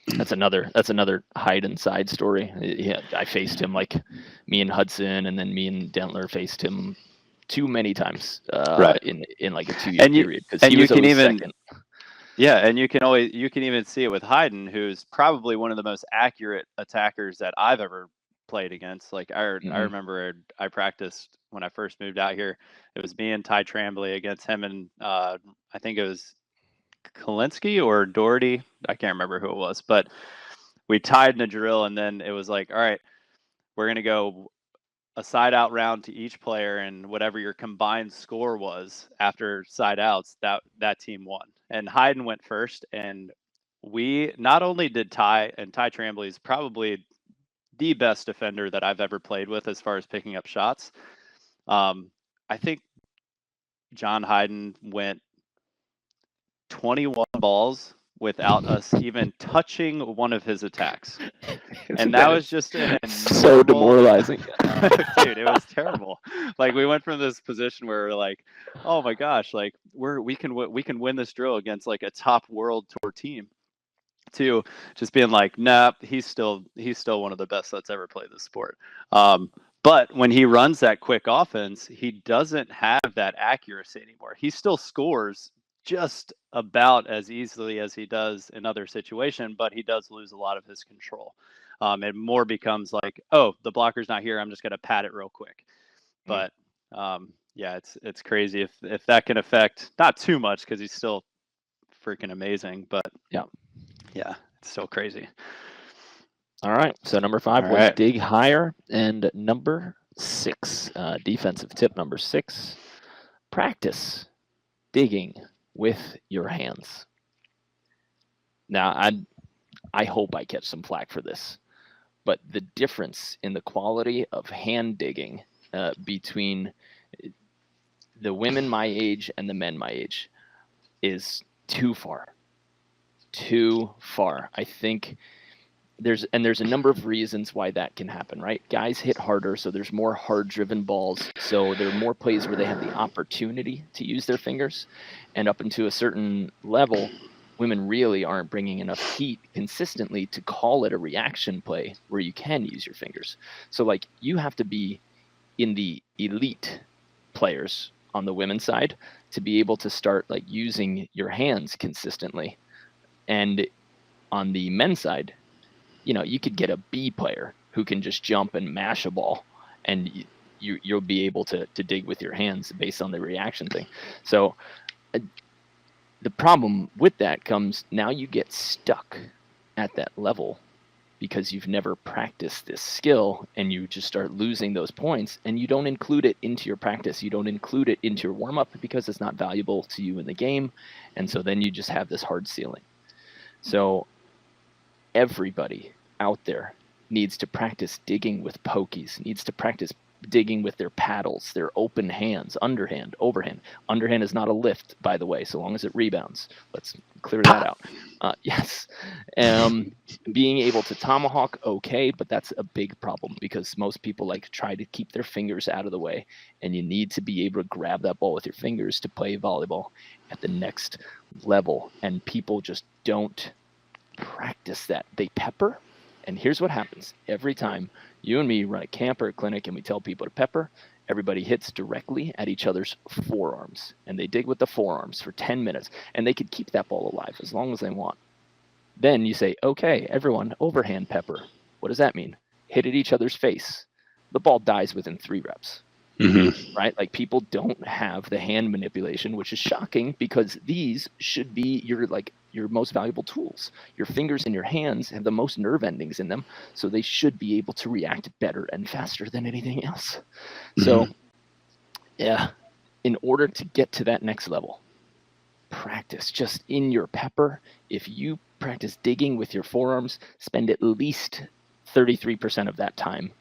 That's another hide and side story. Yeah, I faced him, like me and Hudson, and then me and Dentler faced him too many times in like a 2-year period, because he was always second. Yeah, and you can even see it with Hayden, who's probably one of the most accurate attackers that I've ever played against. Like I remember I practiced when I first moved out here. It was me and Ty Tremblay against him, and I think it was Kalinsky or Doherty. I can't remember who it was, but we tied in a drill, and then it was like, all right, we're going to go a side out round to each player, and whatever your combined score was after side outs, that team won. And Hayden went first, and we not only did Ty Tremblay is probably the best defender that I've ever played with as far as picking up shots. I think John Hayden went 21 balls without us even touching one of his attacks. And that was just so demoralizing. Dude, it was terrible. Like we went from this position where we're like, oh my gosh, like we can win this drill against like a top world tour team, to just being like, nah, he's still one of the best that's ever played this sport. But when he runs that quick offense, he doesn't have that accuracy anymore. He still scores just about as easily as he does in other situations, but he does lose a lot of his control. It more becomes like, oh, the blocker's not here, I'm just going to pat it real quick. But yeah, it's crazy if that can affect, not too much because he's still freaking amazing, but yeah, it's still crazy. All right, so number 5 was dig higher, and number 6, defensive tip number 6, practice digging with your hands. Now, I hope I catch some flack for this, but the difference in the quality of hand digging between the women my age and the men my age is too far. I think there's a number of reasons why that can happen, right? Guys hit harder, so there's more hard-driven balls, so there are more plays where they have the opportunity to use their fingers, and up into a certain level, women really aren't bringing enough heat consistently to call it a reaction play where you can use your fingers. So, like, you have to be in the elite players on the women's side to be able to start, like, using your hands consistently. And on the men's side, you know, you could get a B player who can just jump and mash a ball, and you'll be able to dig with your hands based on the reaction thing. So the problem with that comes now you get stuck at that level because you've never practiced this skill, and you just start losing those points, and you don't include it into your practice. You don't include it into your warm-up because it's not valuable to you in the game. And so then you just have this hard ceiling. So everybody out there needs to practice digging with pokies, needs to practice digging with their paddles, their open hands, underhand, overhand. Underhand is not a lift, by the way, so long as it rebounds. Let's clear that out. Yes. Being able to tomahawk, okay, but that's a big problem because most people like to try to keep their fingers out of the way, and you need to be able to grab that ball with your fingers to play volleyball at the next level. And people just don't practice that. They pepper, and here's what happens. Every time you and me run a camp or a clinic and we tell people to pepper, everybody hits directly at each other's forearms, and they dig with the forearms for 10 minutes, and they could keep that ball alive as long as they want. Then you say, okay, everyone, overhand pepper. What does that mean? Hit at each other's face. The ball dies within 3 reps. Right? Like, people don't have the hand manipulation, which is shocking because these should be your most valuable tools. Your fingers and your hands have the most nerve endings in them, so they should be able to react better and faster than anything else. So, yeah, in order to get to that next level, practice just in your pepper. If you practice digging with your forearms, spend at least 33% of that time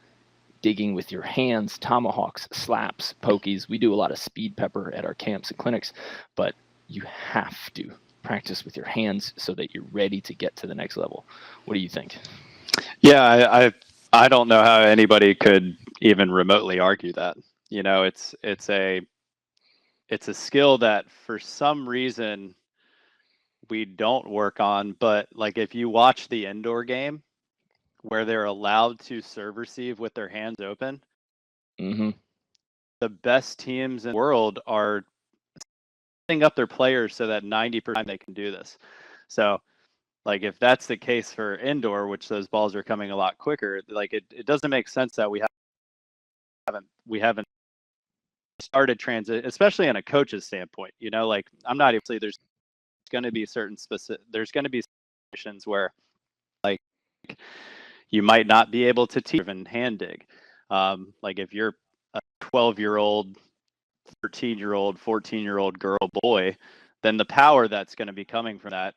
digging with your hands, tomahawks, slaps, pokies. We do a lot of speed pepper at our camps and clinics, but you have to practice with your hands so that you're ready to get to the next level. What do you think? Yeah, I don't know how anybody could even remotely argue that. You know, it's a skill that for some reason we don't work on, but like if you watch the indoor game where they're allowed to serve receive with their hands open, the best teams in the world are setting up their players so that 90% they can do this. So like if that's the case for indoor, which those balls are coming a lot quicker, like it doesn't make sense that we haven't started transit, especially in a coach's standpoint. You know, like I'm not even, there's going to be there's going to be situations where like you might not be able to teach even hand dig. Like if you're a 12-year-old, 13-year-old, 14-year-old girl, boy, then the power that's going to be coming from that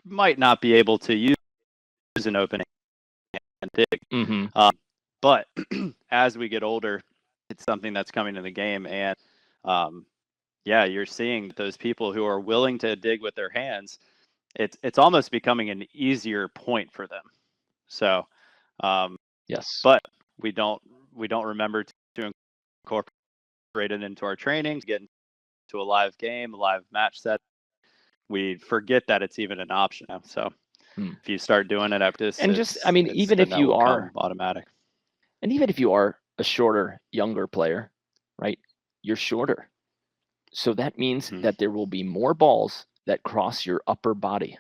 might not be able to use an open hand dig. But as we get older, it's something that's coming to the game, and yeah, you're seeing those people who are willing to dig with their hands. It's almost becoming an easier point for them. So, yes, but we don't remember to incorporate it into our training, to get into a live game, a live match set. We forget that it's even an option now. So if you start doing it after this, and just, I mean, even if you are automatic, and even if you are a shorter, younger player, right, you're shorter. So that means that there will be more balls that cross your upper body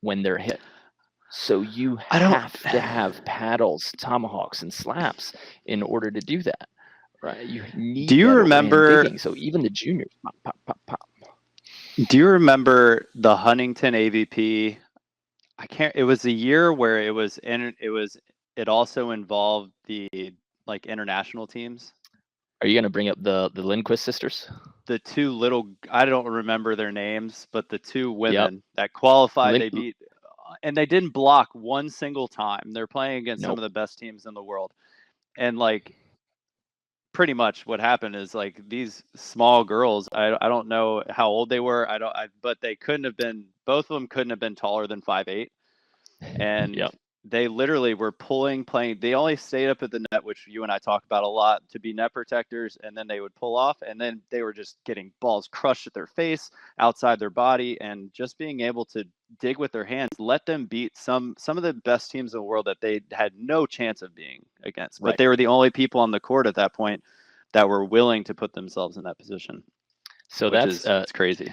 when they're hit. So you have to have paddles, tomahawks, and slaps in order to do that, right? You need. Do you remember? Digging, so even the juniors, pop, pop, pop, pop. Do you remember the Huntington AVP? I can't. It was a year where it also involved the like international teams. Are you going to bring up the Lindquist sisters? The two little, I don't remember their names, but the two women that qualified, they beat, and they didn't block one single time. They're playing against some of the best teams in the world. And like, pretty much what happened is like these small girls, I don't know how old they were. But they couldn't have been, both of them couldn't have been taller than 5'8". And they literally were playing. They only stayed up at the net, which you and I talk about a lot, to be net protectors, and then they would pull off, and then they were just getting balls crushed at their face, outside their body, and just being able to dig with their hands, let them beat some of the best teams in the world that they had no chance of being against. But they were the only people on the court at that point that were willing to put themselves in that position. So it's crazy.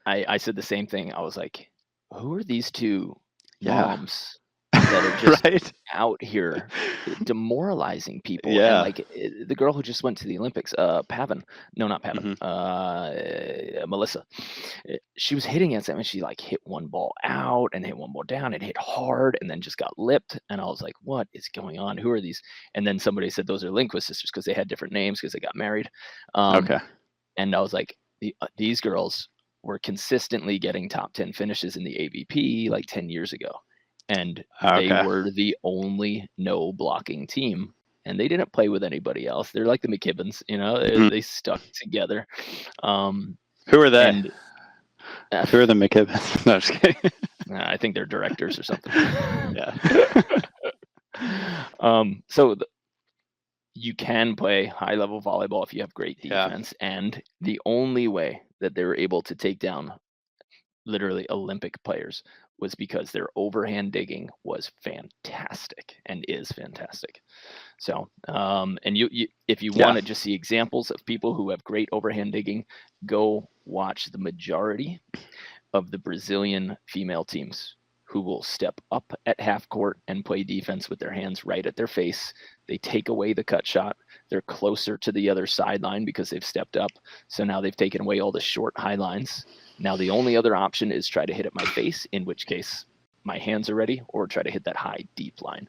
I said the same thing. I was like, who are these two moms that are just Right. out here demoralizing people. And Yeah. like the girl who just went to the Olympics, Pavin, no, not Pavin, Hmm. Melissa, she was hitting at something. She like hit one ball out and hit one ball down and hit hard and then just got lipped. And I was like, what is going on? Who are these? And then somebody said those are Lindquist sisters because they had different names because they got married. Okay. And I was like, these girls were consistently getting top 10 finishes in the AVP like 10 years ago. And they Okay. were the only no blocking team. And they didn't play with anybody else. They're like the McKibbins, you know, Mhm. they stuck together. Um, Who are they? and Who are the McKibbins? No, just kidding. I think they're directors or something. Yeah. So you can play high level volleyball if you have great Yeah. defense. And the only way that they were able to take down literally Olympic players was because their overhand digging was fantastic and is fantastic. So, and you if you Yeah. want to just see examples of people who have great overhand digging, go watch the majority of the Brazilian female teams who will step up at half court and play defense with their hands right at their face. They take away the cut shot. They're closer to the other sideline because they've stepped up. So now they've taken away all the short high lines. Now the only other option is try to hit at my face, in which case my hands are ready, or try to hit that high deep line.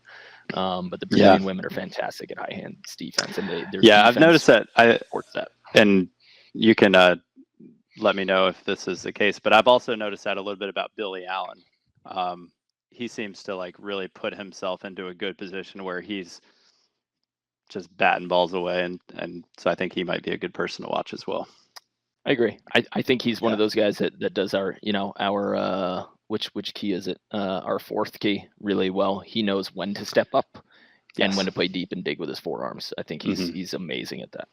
But the Brazilian women are fantastic at high hands defense, and their defense I've noticed that. supports that. And you can let me know if this is the case, but I've also noticed that a little bit about Billy Allen. He seems to like really put himself into a good position where he's just batting balls away, and so I think he might be a good person to watch as well. I agree. I think he's one of those guys that does our, you know, our which key is it? Our fourth key really well. He knows when to step up and when to play deep and dig with his forearms. I think he's amazing at that.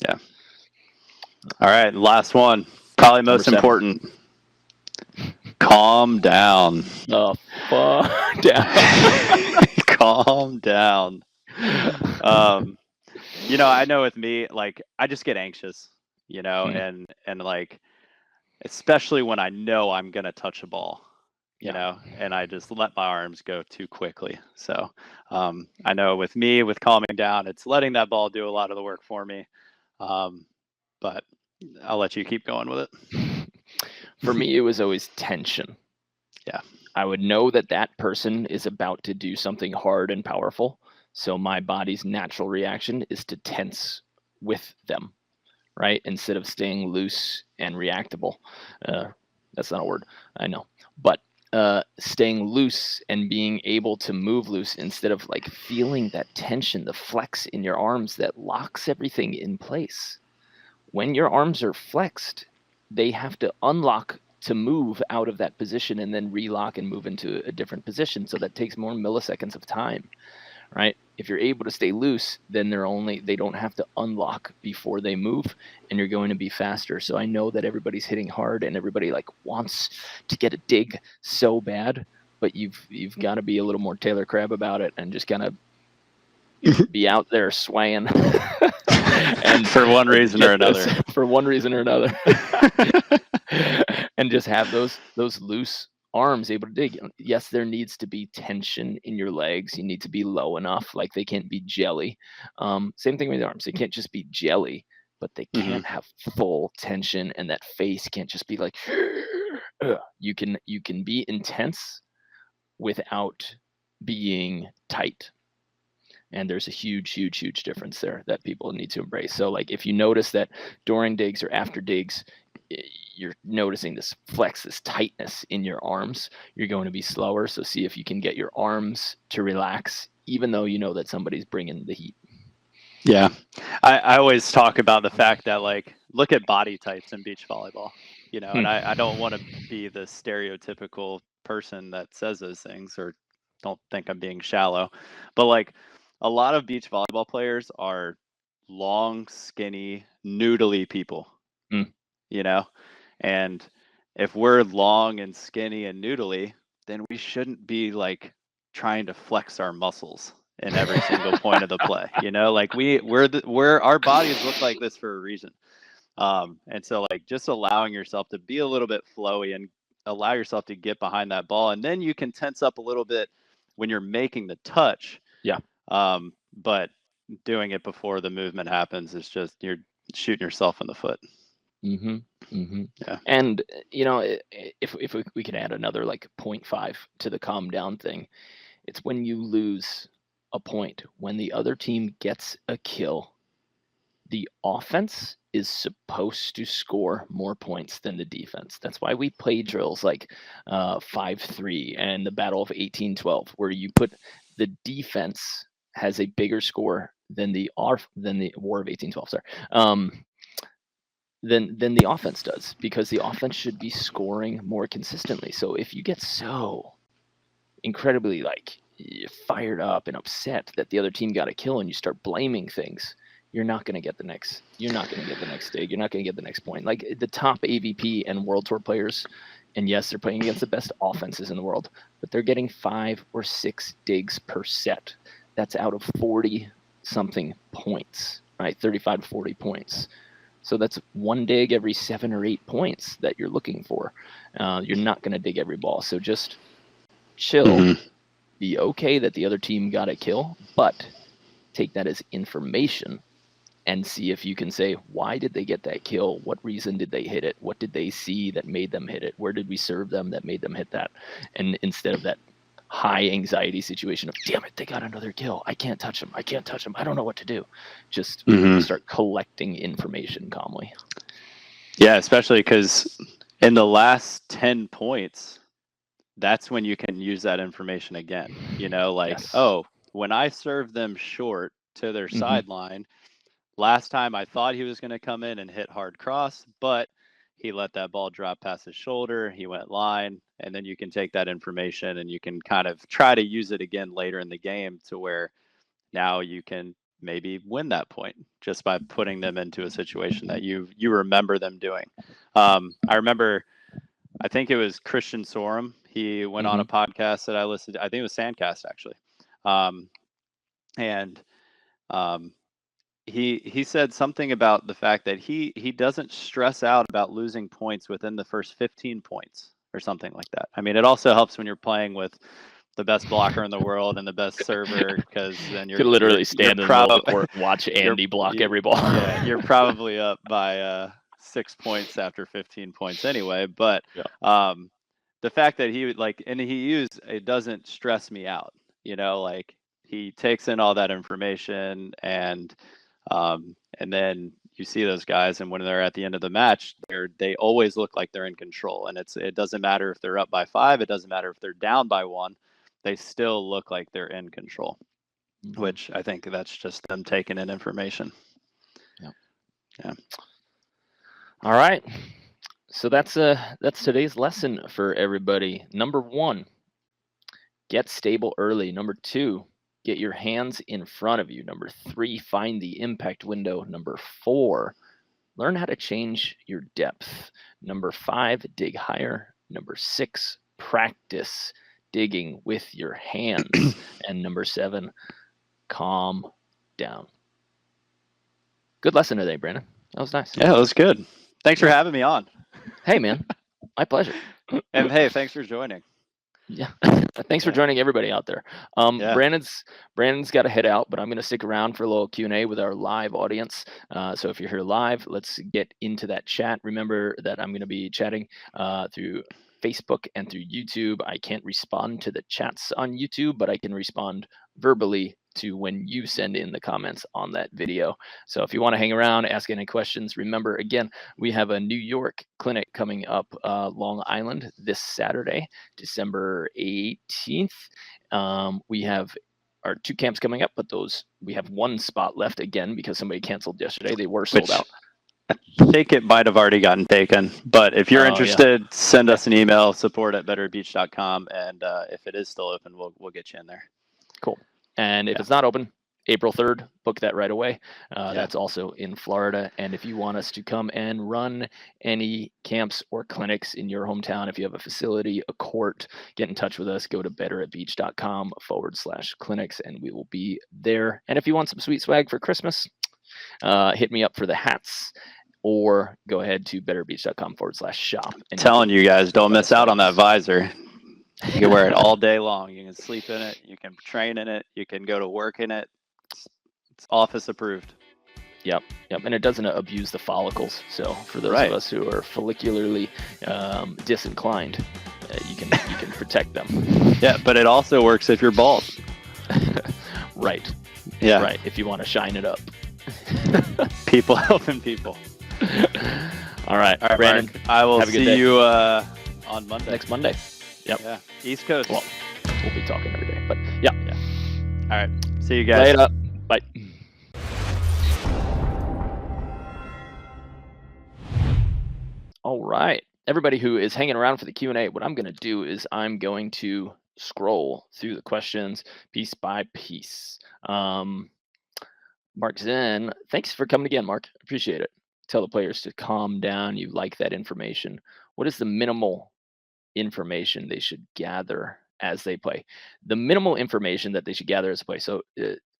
Yeah. All right, last one. Probably most important. Calm down. Fuck down. Calm down. You know, I know with me, like I just get anxious, you know, and like especially when I know I'm gonna touch a ball, you know, and I just let my arms go too quickly. So I know with me, with calming down, it's letting that ball do a lot of the work for me. But I'll let you keep going with it. For me, it was always tension. Yeah. I would know that that person is about to do something hard and powerful. So my body's natural reaction is to tense with them, right? Instead of staying loose and reactable. That's not a word, I know. But staying loose and being able to move loose instead of like feeling that tension, the flex in your arms that locks everything in place. When your arms are flexed, they have to unlock to move out of that position and then relock and move into a different position. So that takes more milliseconds of time, right? If you're able to stay loose, then they don't have to unlock before they move, and you're going to be faster. So I know that everybody's hitting hard and everybody like wants to get a dig so bad, but you've got to be a little more Taylor Crabb about it and just kind of be out there swaying. And for one reason or another. And just have those loose arms able to dig. Yes, there needs to be tension in your legs. You need to be low enough, like they can't be jelly. Same thing with the arms. They can't just be jelly, but they can't have full tension, and that face can't just be like you can be intense without being tight. And there's a huge difference there that people need to embrace. So like if you notice that during digs or after digs, you're noticing this flex, this tightness in your arms, you're going to be slower. So see if you can get your arms to relax, even though you know that somebody's bringing the heat. Yeah. I always talk about the fact that like, look at body types in beach volleyball, you know, and I don't want to be the stereotypical person that says those things or don't think I'm being shallow, but like a lot of beach volleyball players are long, skinny, noodly people, you know, and if we're long and skinny and noodly, then we shouldn't be like trying to flex our muscles in every single point of the play, you know, like we're our bodies look like this for a reason. And so like just allowing yourself to be a little bit flowy and allow yourself to get behind that ball, and then you can tense up a little bit when you're making the touch. Yeah. But doing it before the movement happens is just, you're shooting yourself in the foot. Mm-hmm. Mm-hmm. Yeah. And if we could add another like 0.5 to the calm down thing, it's when you lose a point, when the other team gets a kill, the offense is supposed to score more points than the defense. That's why we play drills like 5-3 and the Battle of 1812, where you put the defense has a bigger score than the War of 1812. Sorry, than the offense does, because the offense should be scoring more consistently. So if you get so incredibly like fired up and upset that the other team got a kill and you start blaming things, you're not going to get the next dig. You're not going to get the next point. Like the top AVP and World Tour players, and yes, they're playing against the best offenses in the world, but they're getting 5 or 6 digs per set. That's out of 40 something points, right? 35 to 40 points. So that's 1 dig every 7 or 8 points that you're looking for. You're not going to dig every ball. So just chill. Mm-hmm. Be okay that the other team got a kill, but take that as information and see if you can say, why did they get that kill? What reason did they hit it? What did they see that made them hit it? Where did we serve them that made them hit that? And instead of that high anxiety situation of, damn it, they got another kill. I can't touch them. I don't know what to do. Just start collecting information calmly. Yeah, especially because in the last 10 points, that's when you can use that information again. Yes. Oh, when I served them short to their sideline, last time I thought he was going to come in and hit hard cross, but he let that ball drop past his shoulder. He went line, and then you can take that information and you can kind of try to use it again later in the game to where now you can maybe win that point just by putting them into a situation that you remember them doing. I remember, I think it was Christian Sorum. He went on a podcast that I listened to. I think it was Sandcast, actually. He said something about the fact that he doesn't stress out about losing points within the first 15 points or something like that. I mean, it also helps when you're playing with the best blocker in the world and the best server, because then you're literally stand in the middle of the court and watch Andy block every ball. Yeah, you're probably up by 6 points after 15 points anyway. But the fact that he would it doesn't stress me out. He takes in all that information, and then you see those guys, and when they're at the end of the match, they always look like they're in control. And it doesn't matter if they're up by 5, it doesn't matter if they're down by 1, they still look like they're in control, which I think that's just them taking in information. Yeah. All right. So that's today's lesson for everybody. Number 1, get stable early. Number 2, get your hands in front of you. Number 3, find the impact window. Number 4, learn how to change your depth. Number 5, dig higher. Number 6, practice digging with your hands. And number 7, calm down. Good lesson today, Brandon. That was nice. Yeah, that was good. Thanks for having me on. Hey, man. My pleasure. And hey, thanks for joining. Yeah. Thanks for joining everybody out there. Brandon's got to head out, but I'm going to stick around for a little Q&A with our live audience. So if you're here live, let's get into that chat. Remember that I'm going to be chatting through Facebook and through YouTube. I can't respond to the chats on YouTube, but I can respond verbally to when you send in the comments on that video. So if you want to hang around, ask any questions, remember, again, we have a New York clinic coming up Long Island this Saturday, December 18th. We have our 2 camps coming up, but we have 1 spot left again because somebody canceled yesterday. They were sold out. I think it might have already gotten taken, but if you're interested, send us an email, support@betterbeach.com, and if it is still open, we'll get you in there. Cool. And if it's not open, April 3rd, book that right away. That's also in Florida. And if you want us to come and run any camps or clinics in your hometown, if you have a facility, a court, get in touch with us. Go to betteratbeach.com/clinics, and we will be there. And if you want some sweet swag for Christmas, hit me up for the hats, or go ahead to betterbeach.com/shop. Telling you guys, don't miss out on that visor. You can wear it all day long. You can sleep in it. You can train in it. You can go to work in it. It's office approved. Yep, and it doesn't abuse the follicles. So for those Right. of us who are follicularly disinclined, you can protect them. Yeah, but it also works if you're bald. Right. Yeah. Right. If you want to shine it up. People helping people. All right, All right, Brandon. Mark, I will have a good see day. you on Monday. Next Monday. Yep. Yeah. East Coast. Well, we'll be talking every day, but yeah. All right. See you guys. Later. Bye. All right, everybody who is hanging around for the Q&A, what I'm going to do is I'm going to scroll through the questions piece by piece. Mark Zen, thanks for coming again, Mark. Appreciate it. Tell the players to calm down. You like that information. What is the minimal information they should gather as they play? The minimal information that they should gather as they play. So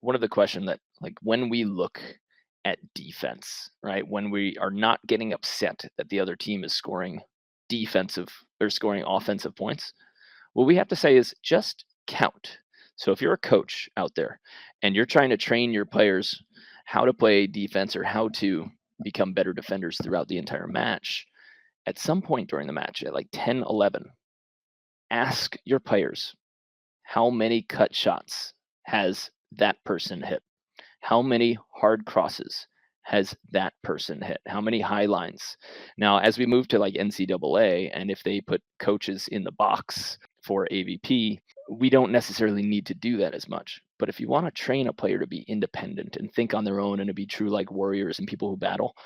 one of the question that, like, when we look at defense, right, when we are not getting upset that the other team is scoring defensive or scoring offensive points, what we have to say is just count. So if you're a coach out there and you're trying to train your players how to play defense or how to become better defenders throughout the entire match, at some point during the match at like 10, 11, ask your players, how many cut shots has that person hit? How many hard crosses has that person hit? How many high lines? Now, as we move to like NCAA, and if they put coaches in the box for AVP, we don't necessarily need to do that as much. But if you want to train a player to be independent and think on their own and to be true like warriors and people who battle,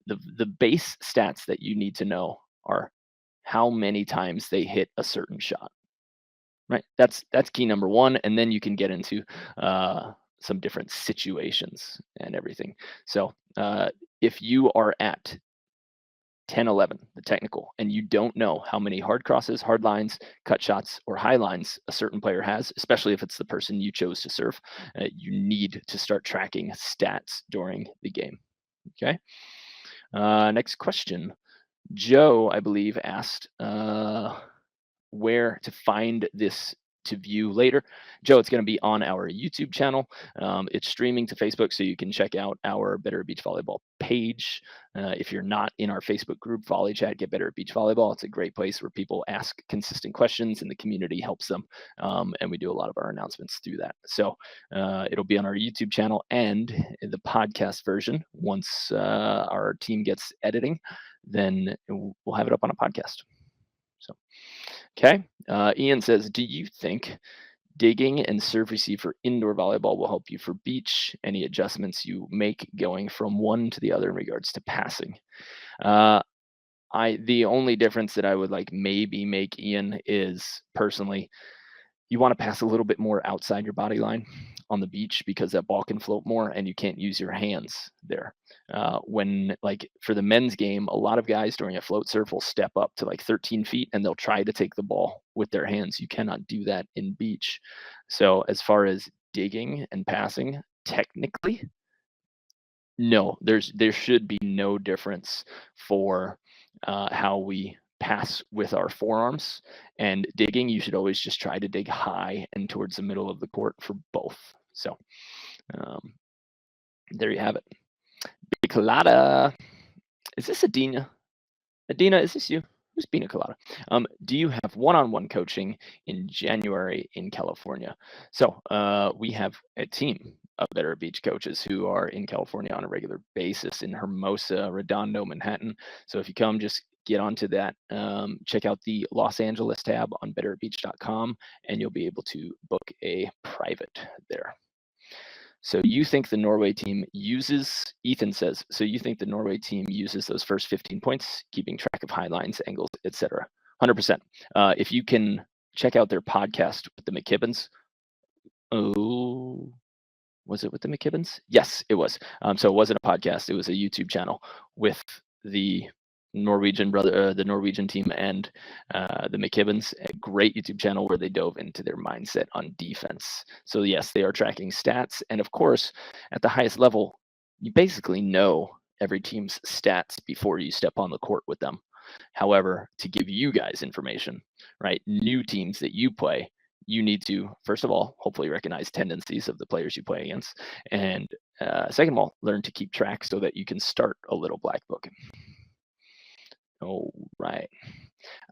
the base stats that you need to know are how many times they hit a certain shot. Right? That's key number one, and then you can get into some different situations and everything. So if you are at 10, 11, the technical, and you don't know how many hard crosses, hard lines, cut shots, or high lines a certain player has, especially if it's the person you chose to serve, you need to start tracking stats during the game. Okay. Next question. Joe, I believe, asked where to find this to view later. Joe, it's going to be on our YouTube channel. It's streaming to Facebook, so you can check out our Better Beach Volleyball page. If you're not in our Facebook group, Volley Chat, Get Better at Beach Volleyball. It's a great place where people ask consistent questions and the community helps them. And we do a lot of our announcements through that. So it'll be on our YouTube channel and the podcast version. Once our team gets editing, then we'll have it up on a podcast. So, okay. Ian says, do you think digging and serve receive for indoor volleyball will help you for beach? Any adjustments you make going from one to the other in regards to passing? The only difference that I would like maybe make, Ian, is personally, you want to pass a little bit more outside your body line on the beach because that ball can float more and you can't use your hands there. When, like, for the men's game, a lot of guys during a float serve will step up to like 13 feet and they'll try to take the ball with their hands. You cannot do that in beach. So as far as digging and passing, technically, no, there should be no difference for how we pass with our forearms. And digging, you should always just try to dig high and towards the middle of the court for both. So there you have it. Pina colada. Is this Adina? Adina, is this you? Who's Pina colada? Do you have one-on-one coaching in January in California? So we have a team of Better Beach coaches who are in California on a regular basis in Hermosa, Redondo, Manhattan. So if you come, just get onto that. Check out the Los Angeles tab on betterbeach.com, and you'll be able to book a private there. So you think the Norway team uses, Ethan says, so you think the Norway team uses those first 15 points, keeping track of high lines, angles, etc. 100%. If you can check out their podcast with the McKibbins. Oh, was it with the McKibbins? Yes, it was. So it wasn't a podcast. It was a YouTube channel with the Norwegian team and the McKibbins. A great YouTube channel where they dove into their mindset on defense. So yes, they are tracking stats, and of course, at the highest level, you basically know every team's stats before you step on the court with them. However, to give you guys information, right, new teams that you play, you need to, first of all, hopefully recognize tendencies of the players you play against. And second of all, learn to keep track so that you can start a little black book. All right.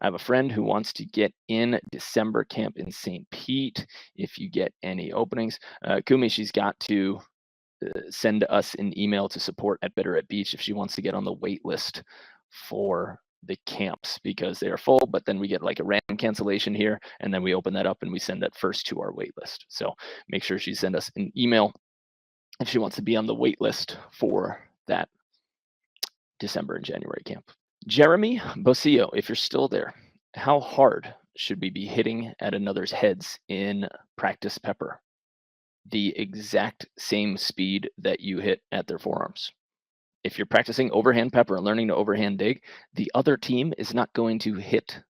I have a friend who wants to get in December camp in St. Pete. If you get any openings, Kumi, she's got to send us an email to support at Better at Beach if she wants to get on the wait list for the camps, because they are full, but then we get like a random cancellation here, and then we open that up and we send that first to our wait list. So make sure she send us an email if she wants to be on the wait list for that December and January camp. Jeremy Bosillo, if you're still there, how hard should we be hitting at another's heads in practice pepper? The exact same speed that you hit at their forearms. If you're practicing overhand pepper and learning to overhand dig, the other team is not going to hit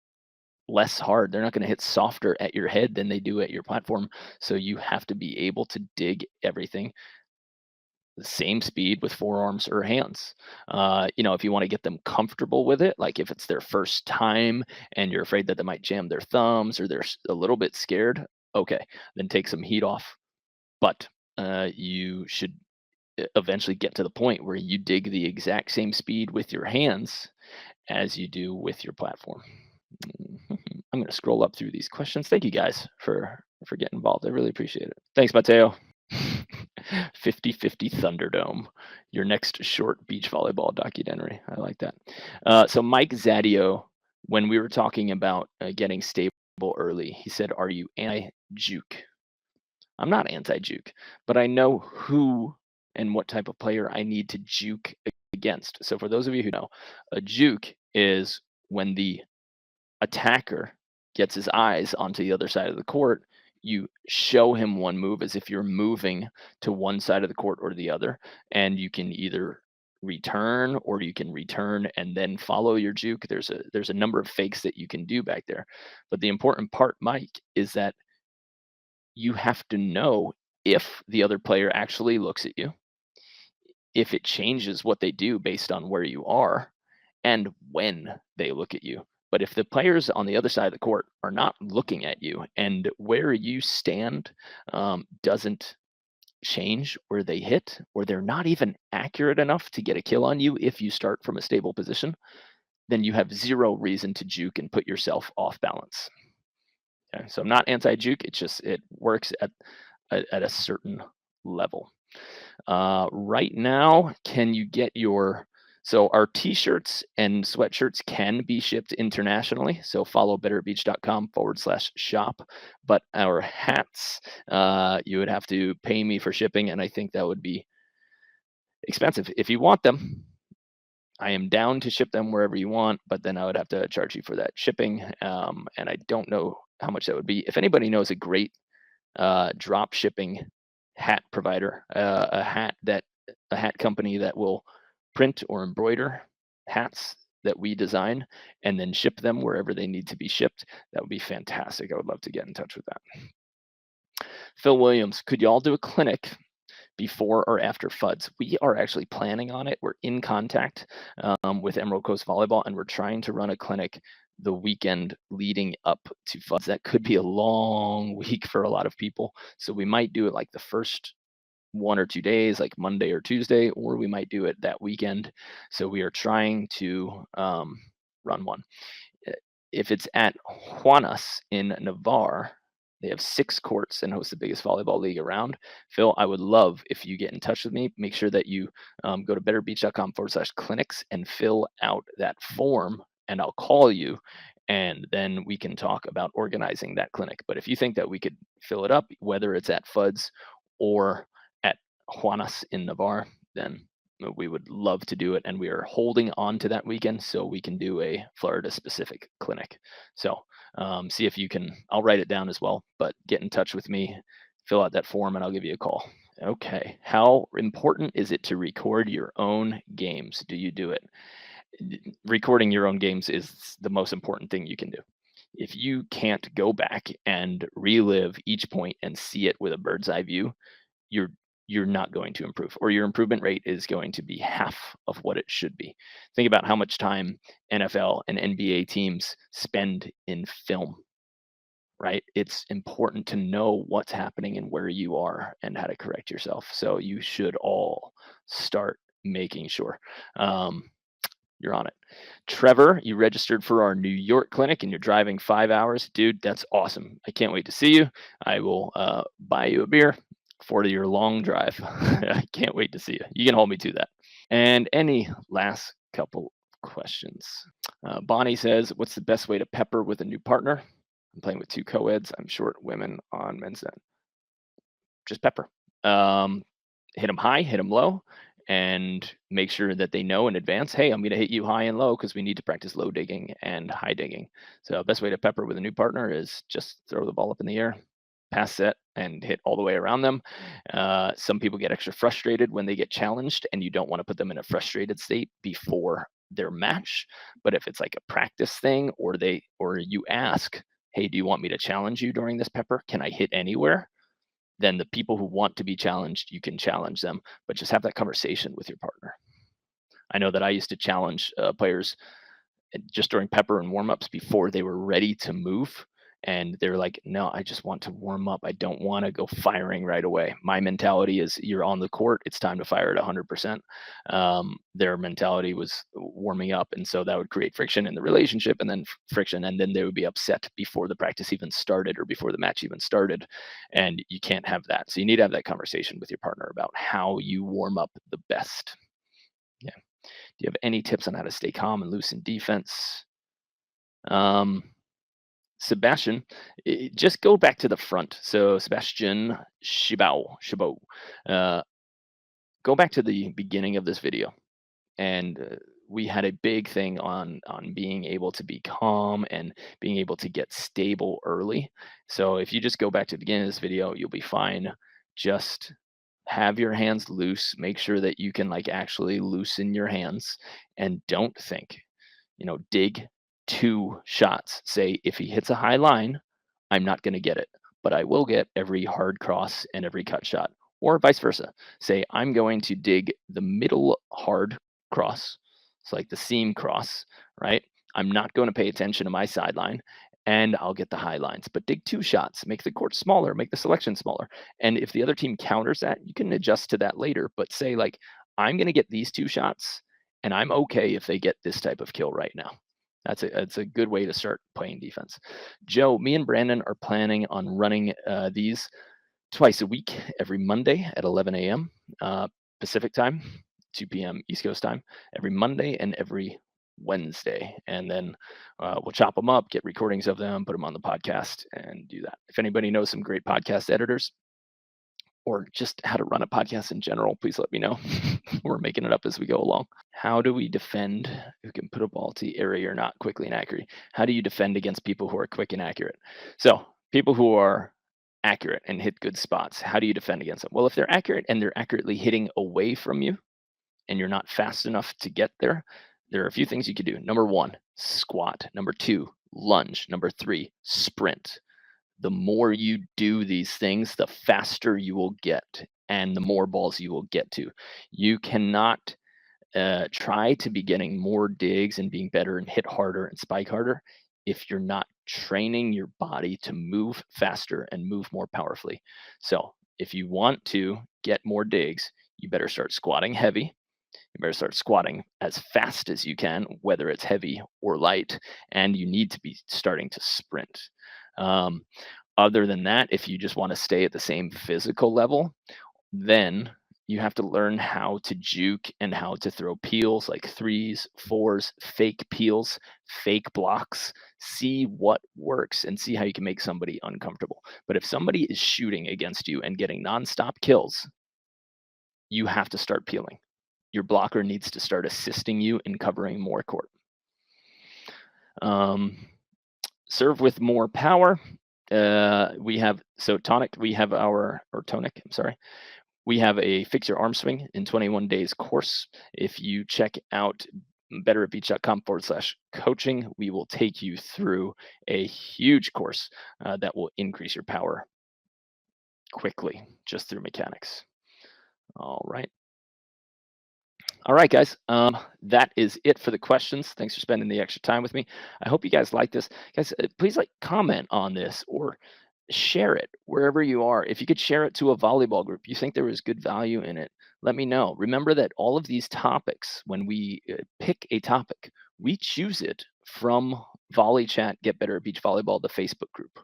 less hard. They're not going to hit softer at your head than they do at your platform. So you have to be able to dig everything the same speed with forearms or hands. If you want to get them comfortable with it, like if it's their first time and you're afraid that they might jam their thumbs or they're a little bit scared, okay, then take some heat off. But you should eventually get to the point where you dig the exact same speed with your hands as you do with your platform. I'm going to scroll up through these questions. Thank you guys for getting involved. I really appreciate it. Thanks, Mateo. 50-50 Thunderdome, your next short beach volleyball documentary. I like that. So Mike Zadio, when we were talking about getting stable early, he said, "Are you anti-juke?" I'm not anti-juke, but I know who and what type of player I need to juke against. So for those of you who know, a juke is when the attacker gets his eyes onto the other side of the court, you show him one move as if you're moving to one side of the court or the other, and you can either return or you can return and then follow your juke. There's a number of fakes that you can do back there. But the important part, Mike, is that you have to know if the other player actually looks at you, if it changes what they do based on where you are, and when they look at you. But if the players on the other side of the court are not looking at you and where you stand doesn't change where they hit, or they're not even accurate enough to get a kill on you if you start from a stable position, then you have zero reason to juke and put yourself off balance. Okay, so I'm not anti-juke. It's just it works at a certain level. Right now, can you get so our t-shirts and sweatshirts can be shipped internationally. So follow betterbeach.com/shop. But our hats, you would have to pay me for shipping, and I think that would be expensive. If you want them, I am down to ship them wherever you want, but then I would have to charge you for that shipping. And I don't know how much that would be. If anybody knows a great drop shipping hat provider, a hat company that will print or embroider hats that we design and then ship them wherever they need to be shipped, that would be fantastic. I would love to get in touch with that. Phil Williams, could y'all do a clinic before or after FUDs? We are actually planning on it. We're in contact with Emerald Coast Volleyball, and we're trying to run a clinic the weekend leading up to FUDs. That could be a long week for a lot of people. So we might do it like the first 1 or 2 days, like Monday or Tuesday, or we might do it that weekend. So we are trying to run one. If it's at Juanas in Navarre, they have 6 courts and host the biggest volleyball league around. Phil, I would love if you get in touch with me. Make sure that you go to betterbeach.com/clinics and fill out that form, and I'll call you, and then we can talk about organizing that clinic. But if you think that we could fill it up, whether it's at FUDs or at Juanas in Navarre, then we would love to do it. And we are holding on to that weekend so we can do a Florida specific clinic. So see if you can, I'll write it down as well, but get in touch with me, fill out that form, and I'll give you a call. Okay. How important is it to record your own games? Do you do it? Recording your own games is the most important thing you can do. If you can't go back and relive each point and see it with a bird's eye view, you're not going to improve, or your improvement rate is going to be half of what it should be. Think about how much time NFL and NBA teams spend in film, right? It's important to know what's happening and where you are and how to correct yourself. So you should all start making sure you're on it. Trevor, you registered for our New York clinic and you're driving 5 hours. Dude, that's awesome. I can't wait to see you. I will buy you a beer for your long drive. I can't wait to see you. You can hold me to that. And any last couple questions? Bonnie says, what's the best way to pepper with a new partner? I'm playing with two co-eds. I'm short women on men's net. Just pepper. Hit them high, hit them low, and make sure that they know in advance, hey, I'm going to hit you high and low because we need to practice low digging and high digging. So best way to pepper with a new partner is just throw the ball up in the air, pass set, and hit all the way around them. Some people get extra frustrated when they get challenged, and you don't want to put them in a frustrated state before their match. But if it's like a practice thing, or you ask, hey, do you want me to challenge you during this pepper? Can I hit anywhere? Then the people who want to be challenged, you can challenge them, but just have that conversation with your partner. I know that I used to challenge players just during pepper and warm-ups before they were ready to move. And they're like, no, I just want to warm up. I don't want to go firing right away. My mentality is you're on the court. It's time to fire at 100%. Their mentality was warming up. And so that would create friction in the relationship, and then friction. And then they would be upset before the practice even started or before the match even started. And you can't have that. So you need to have that conversation with your partner about how you warm up the best. Yeah. Do you have any tips on how to stay calm and loose in defense? Sebastian, just go back to the front. So Sebastian Shibao, go back to the beginning of this video, and we had a big thing on being able to be calm and being able to get stable early. So if you just go back to the beginning of this video, you'll be fine. Just have your hands loose. Make sure that you can like actually loosen your hands, and don't think, dig 2 shots. Say, if he hits a high line, I'm not going to get it, but I will get every hard cross and every cut shot, or vice versa. Say, I'm going to dig the middle hard cross. It's like the seam cross, right? I'm not going to pay attention to my sideline, and I'll get the high lines, but dig 2 shots, make the court smaller, make the selection smaller. And if the other team counters that, you can adjust to that later, but say like, I'm going to get these 2 shots, and I'm okay if they get this type of kill right now. That's a good way to start playing defense. Joe, me and Brandon are planning on running these twice a week, every Monday at 11 a.m. Pacific time, 2 p.m. East Coast time, every Monday and every Wednesday. And then we'll chop them up, get recordings of them, put them on the podcast, and do that. If anybody knows some great podcast editors, or just how to run a podcast in general, please let me know. We're making it up as we go along. How do we defend who can put a ball to the area or not quickly and accurate? How do you defend against people who are quick and accurate? So people who are accurate and hit good spots, how do you defend against them? Well, if they're accurate and they're accurately hitting away from you and you're not fast enough to get there, there are a few things you could do. Number 1, squat. Number 2, lunge. Number 3, sprint. The more you do these things, the faster you will get and the more balls you will get to. You cannot try to be getting more digs and being better and hit harder and spike harder if you're not training your body to move faster and move more powerfully. So if you want to get more digs, you better start squatting heavy. You better start squatting as fast as you can, whether it's heavy or light, and you need to be starting to sprint. Other than that, if you just want to stay at the same physical level, then you have to learn how to juke and how to throw peels, like 3s, 4s, fake peels, fake blocks. See what works and see how you can make somebody uncomfortable. But if somebody is shooting against you and getting nonstop kills, you have to start peeling. Your blocker needs to start assisting you in covering more court. Serve with more power. We have tonic. We have tonic. I'm sorry. We have a fix your arm swing in 21 days course. If you check out betteratbeach.com/coaching, we will take you through a huge course that will increase your power quickly just through mechanics. All right. All right, guys. That is it for the questions. Thanks for spending the extra time with me. I hope you guys like this. Guys, please comment on this or share it wherever you are. If you could share it to a volleyball group, you think there was good value in it, let me know. Remember that all of these topics, when we pick a topic, we choose it from Volley Chat Get Better at Beach Volleyball, the Facebook group.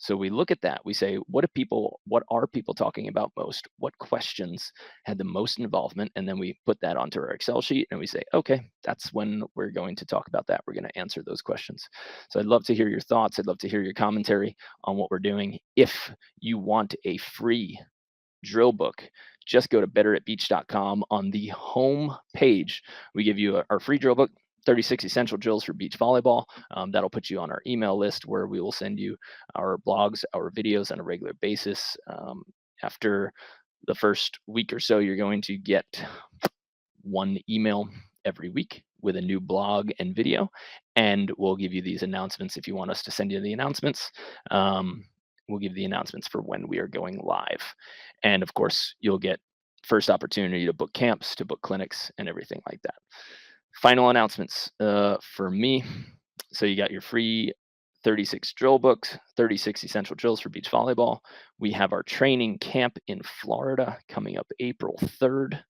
So we look at that. We say, what are people talking about most? What questions had the most involvement? And then we put that onto our Excel sheet and we say, okay, that's when we're going to talk about that. We're going to answer those questions. So I'd love to hear your thoughts. I'd love to hear your commentary on what we're doing. If you want a free drill book, just go to betteratbeach.com. On the home page, we give you our free drill book, 36 essential drills for beach volleyball. That'll put you on our email list where we will send you our blogs, our videos on a regular basis. After the first week or so, you're going to get one email every week with a new blog and video, and we'll give you these announcements if you want us to send you the announcements. We'll give the announcements for when we are going live. And of course, you'll get first opportunity to book camps, to book clinics, and everything like that. Final announcements for me. So you got your free 36 drill books, 36 essential drills for beach volleyball. We have our training camp in Florida coming up April 3rd.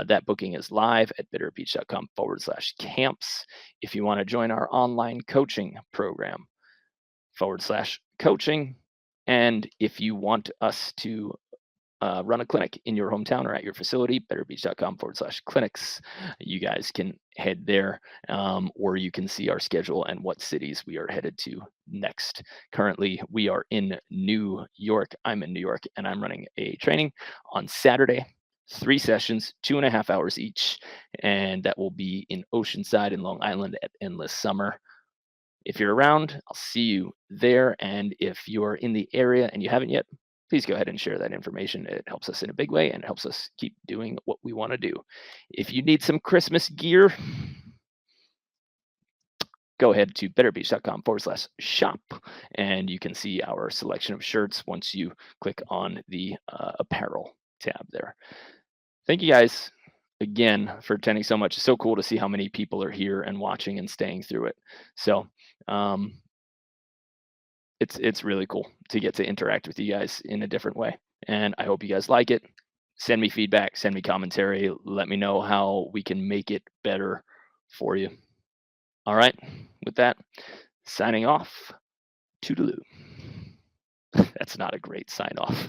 That booking is live at betterbeach.com/camps. If you want to join our online coaching program, /coaching. And if you want us to run a clinic in your hometown or at your facility, betterbeach.com/clinics. You guys can head there, or you can see our schedule and what cities we are headed to next. Currently, we are in New York. I'm in New York, and I'm running a training on Saturday. 3 sessions, 2.5 hours each, and that will be in Oceanside in Long Island at Endless Summer. If you're around, I'll see you there. And if you're in the area and you haven't yet, please go ahead and share that information. It helps us in a big way and helps us keep doing what we want to do. If you need some Christmas gear, go ahead to betterbeach.com/shop and you can see our selection of shirts once you click on the apparel tab there. Thank you guys again for attending so much. It's so cool to see how many people are here and watching and staying through it. So it's really cool to get to interact with you guys in a different way. And I hope you guys like it. Send me feedback, send me commentary. Let me know how we can make it better for you. All right. With that, signing off. Toodaloo. That's not a great sign off.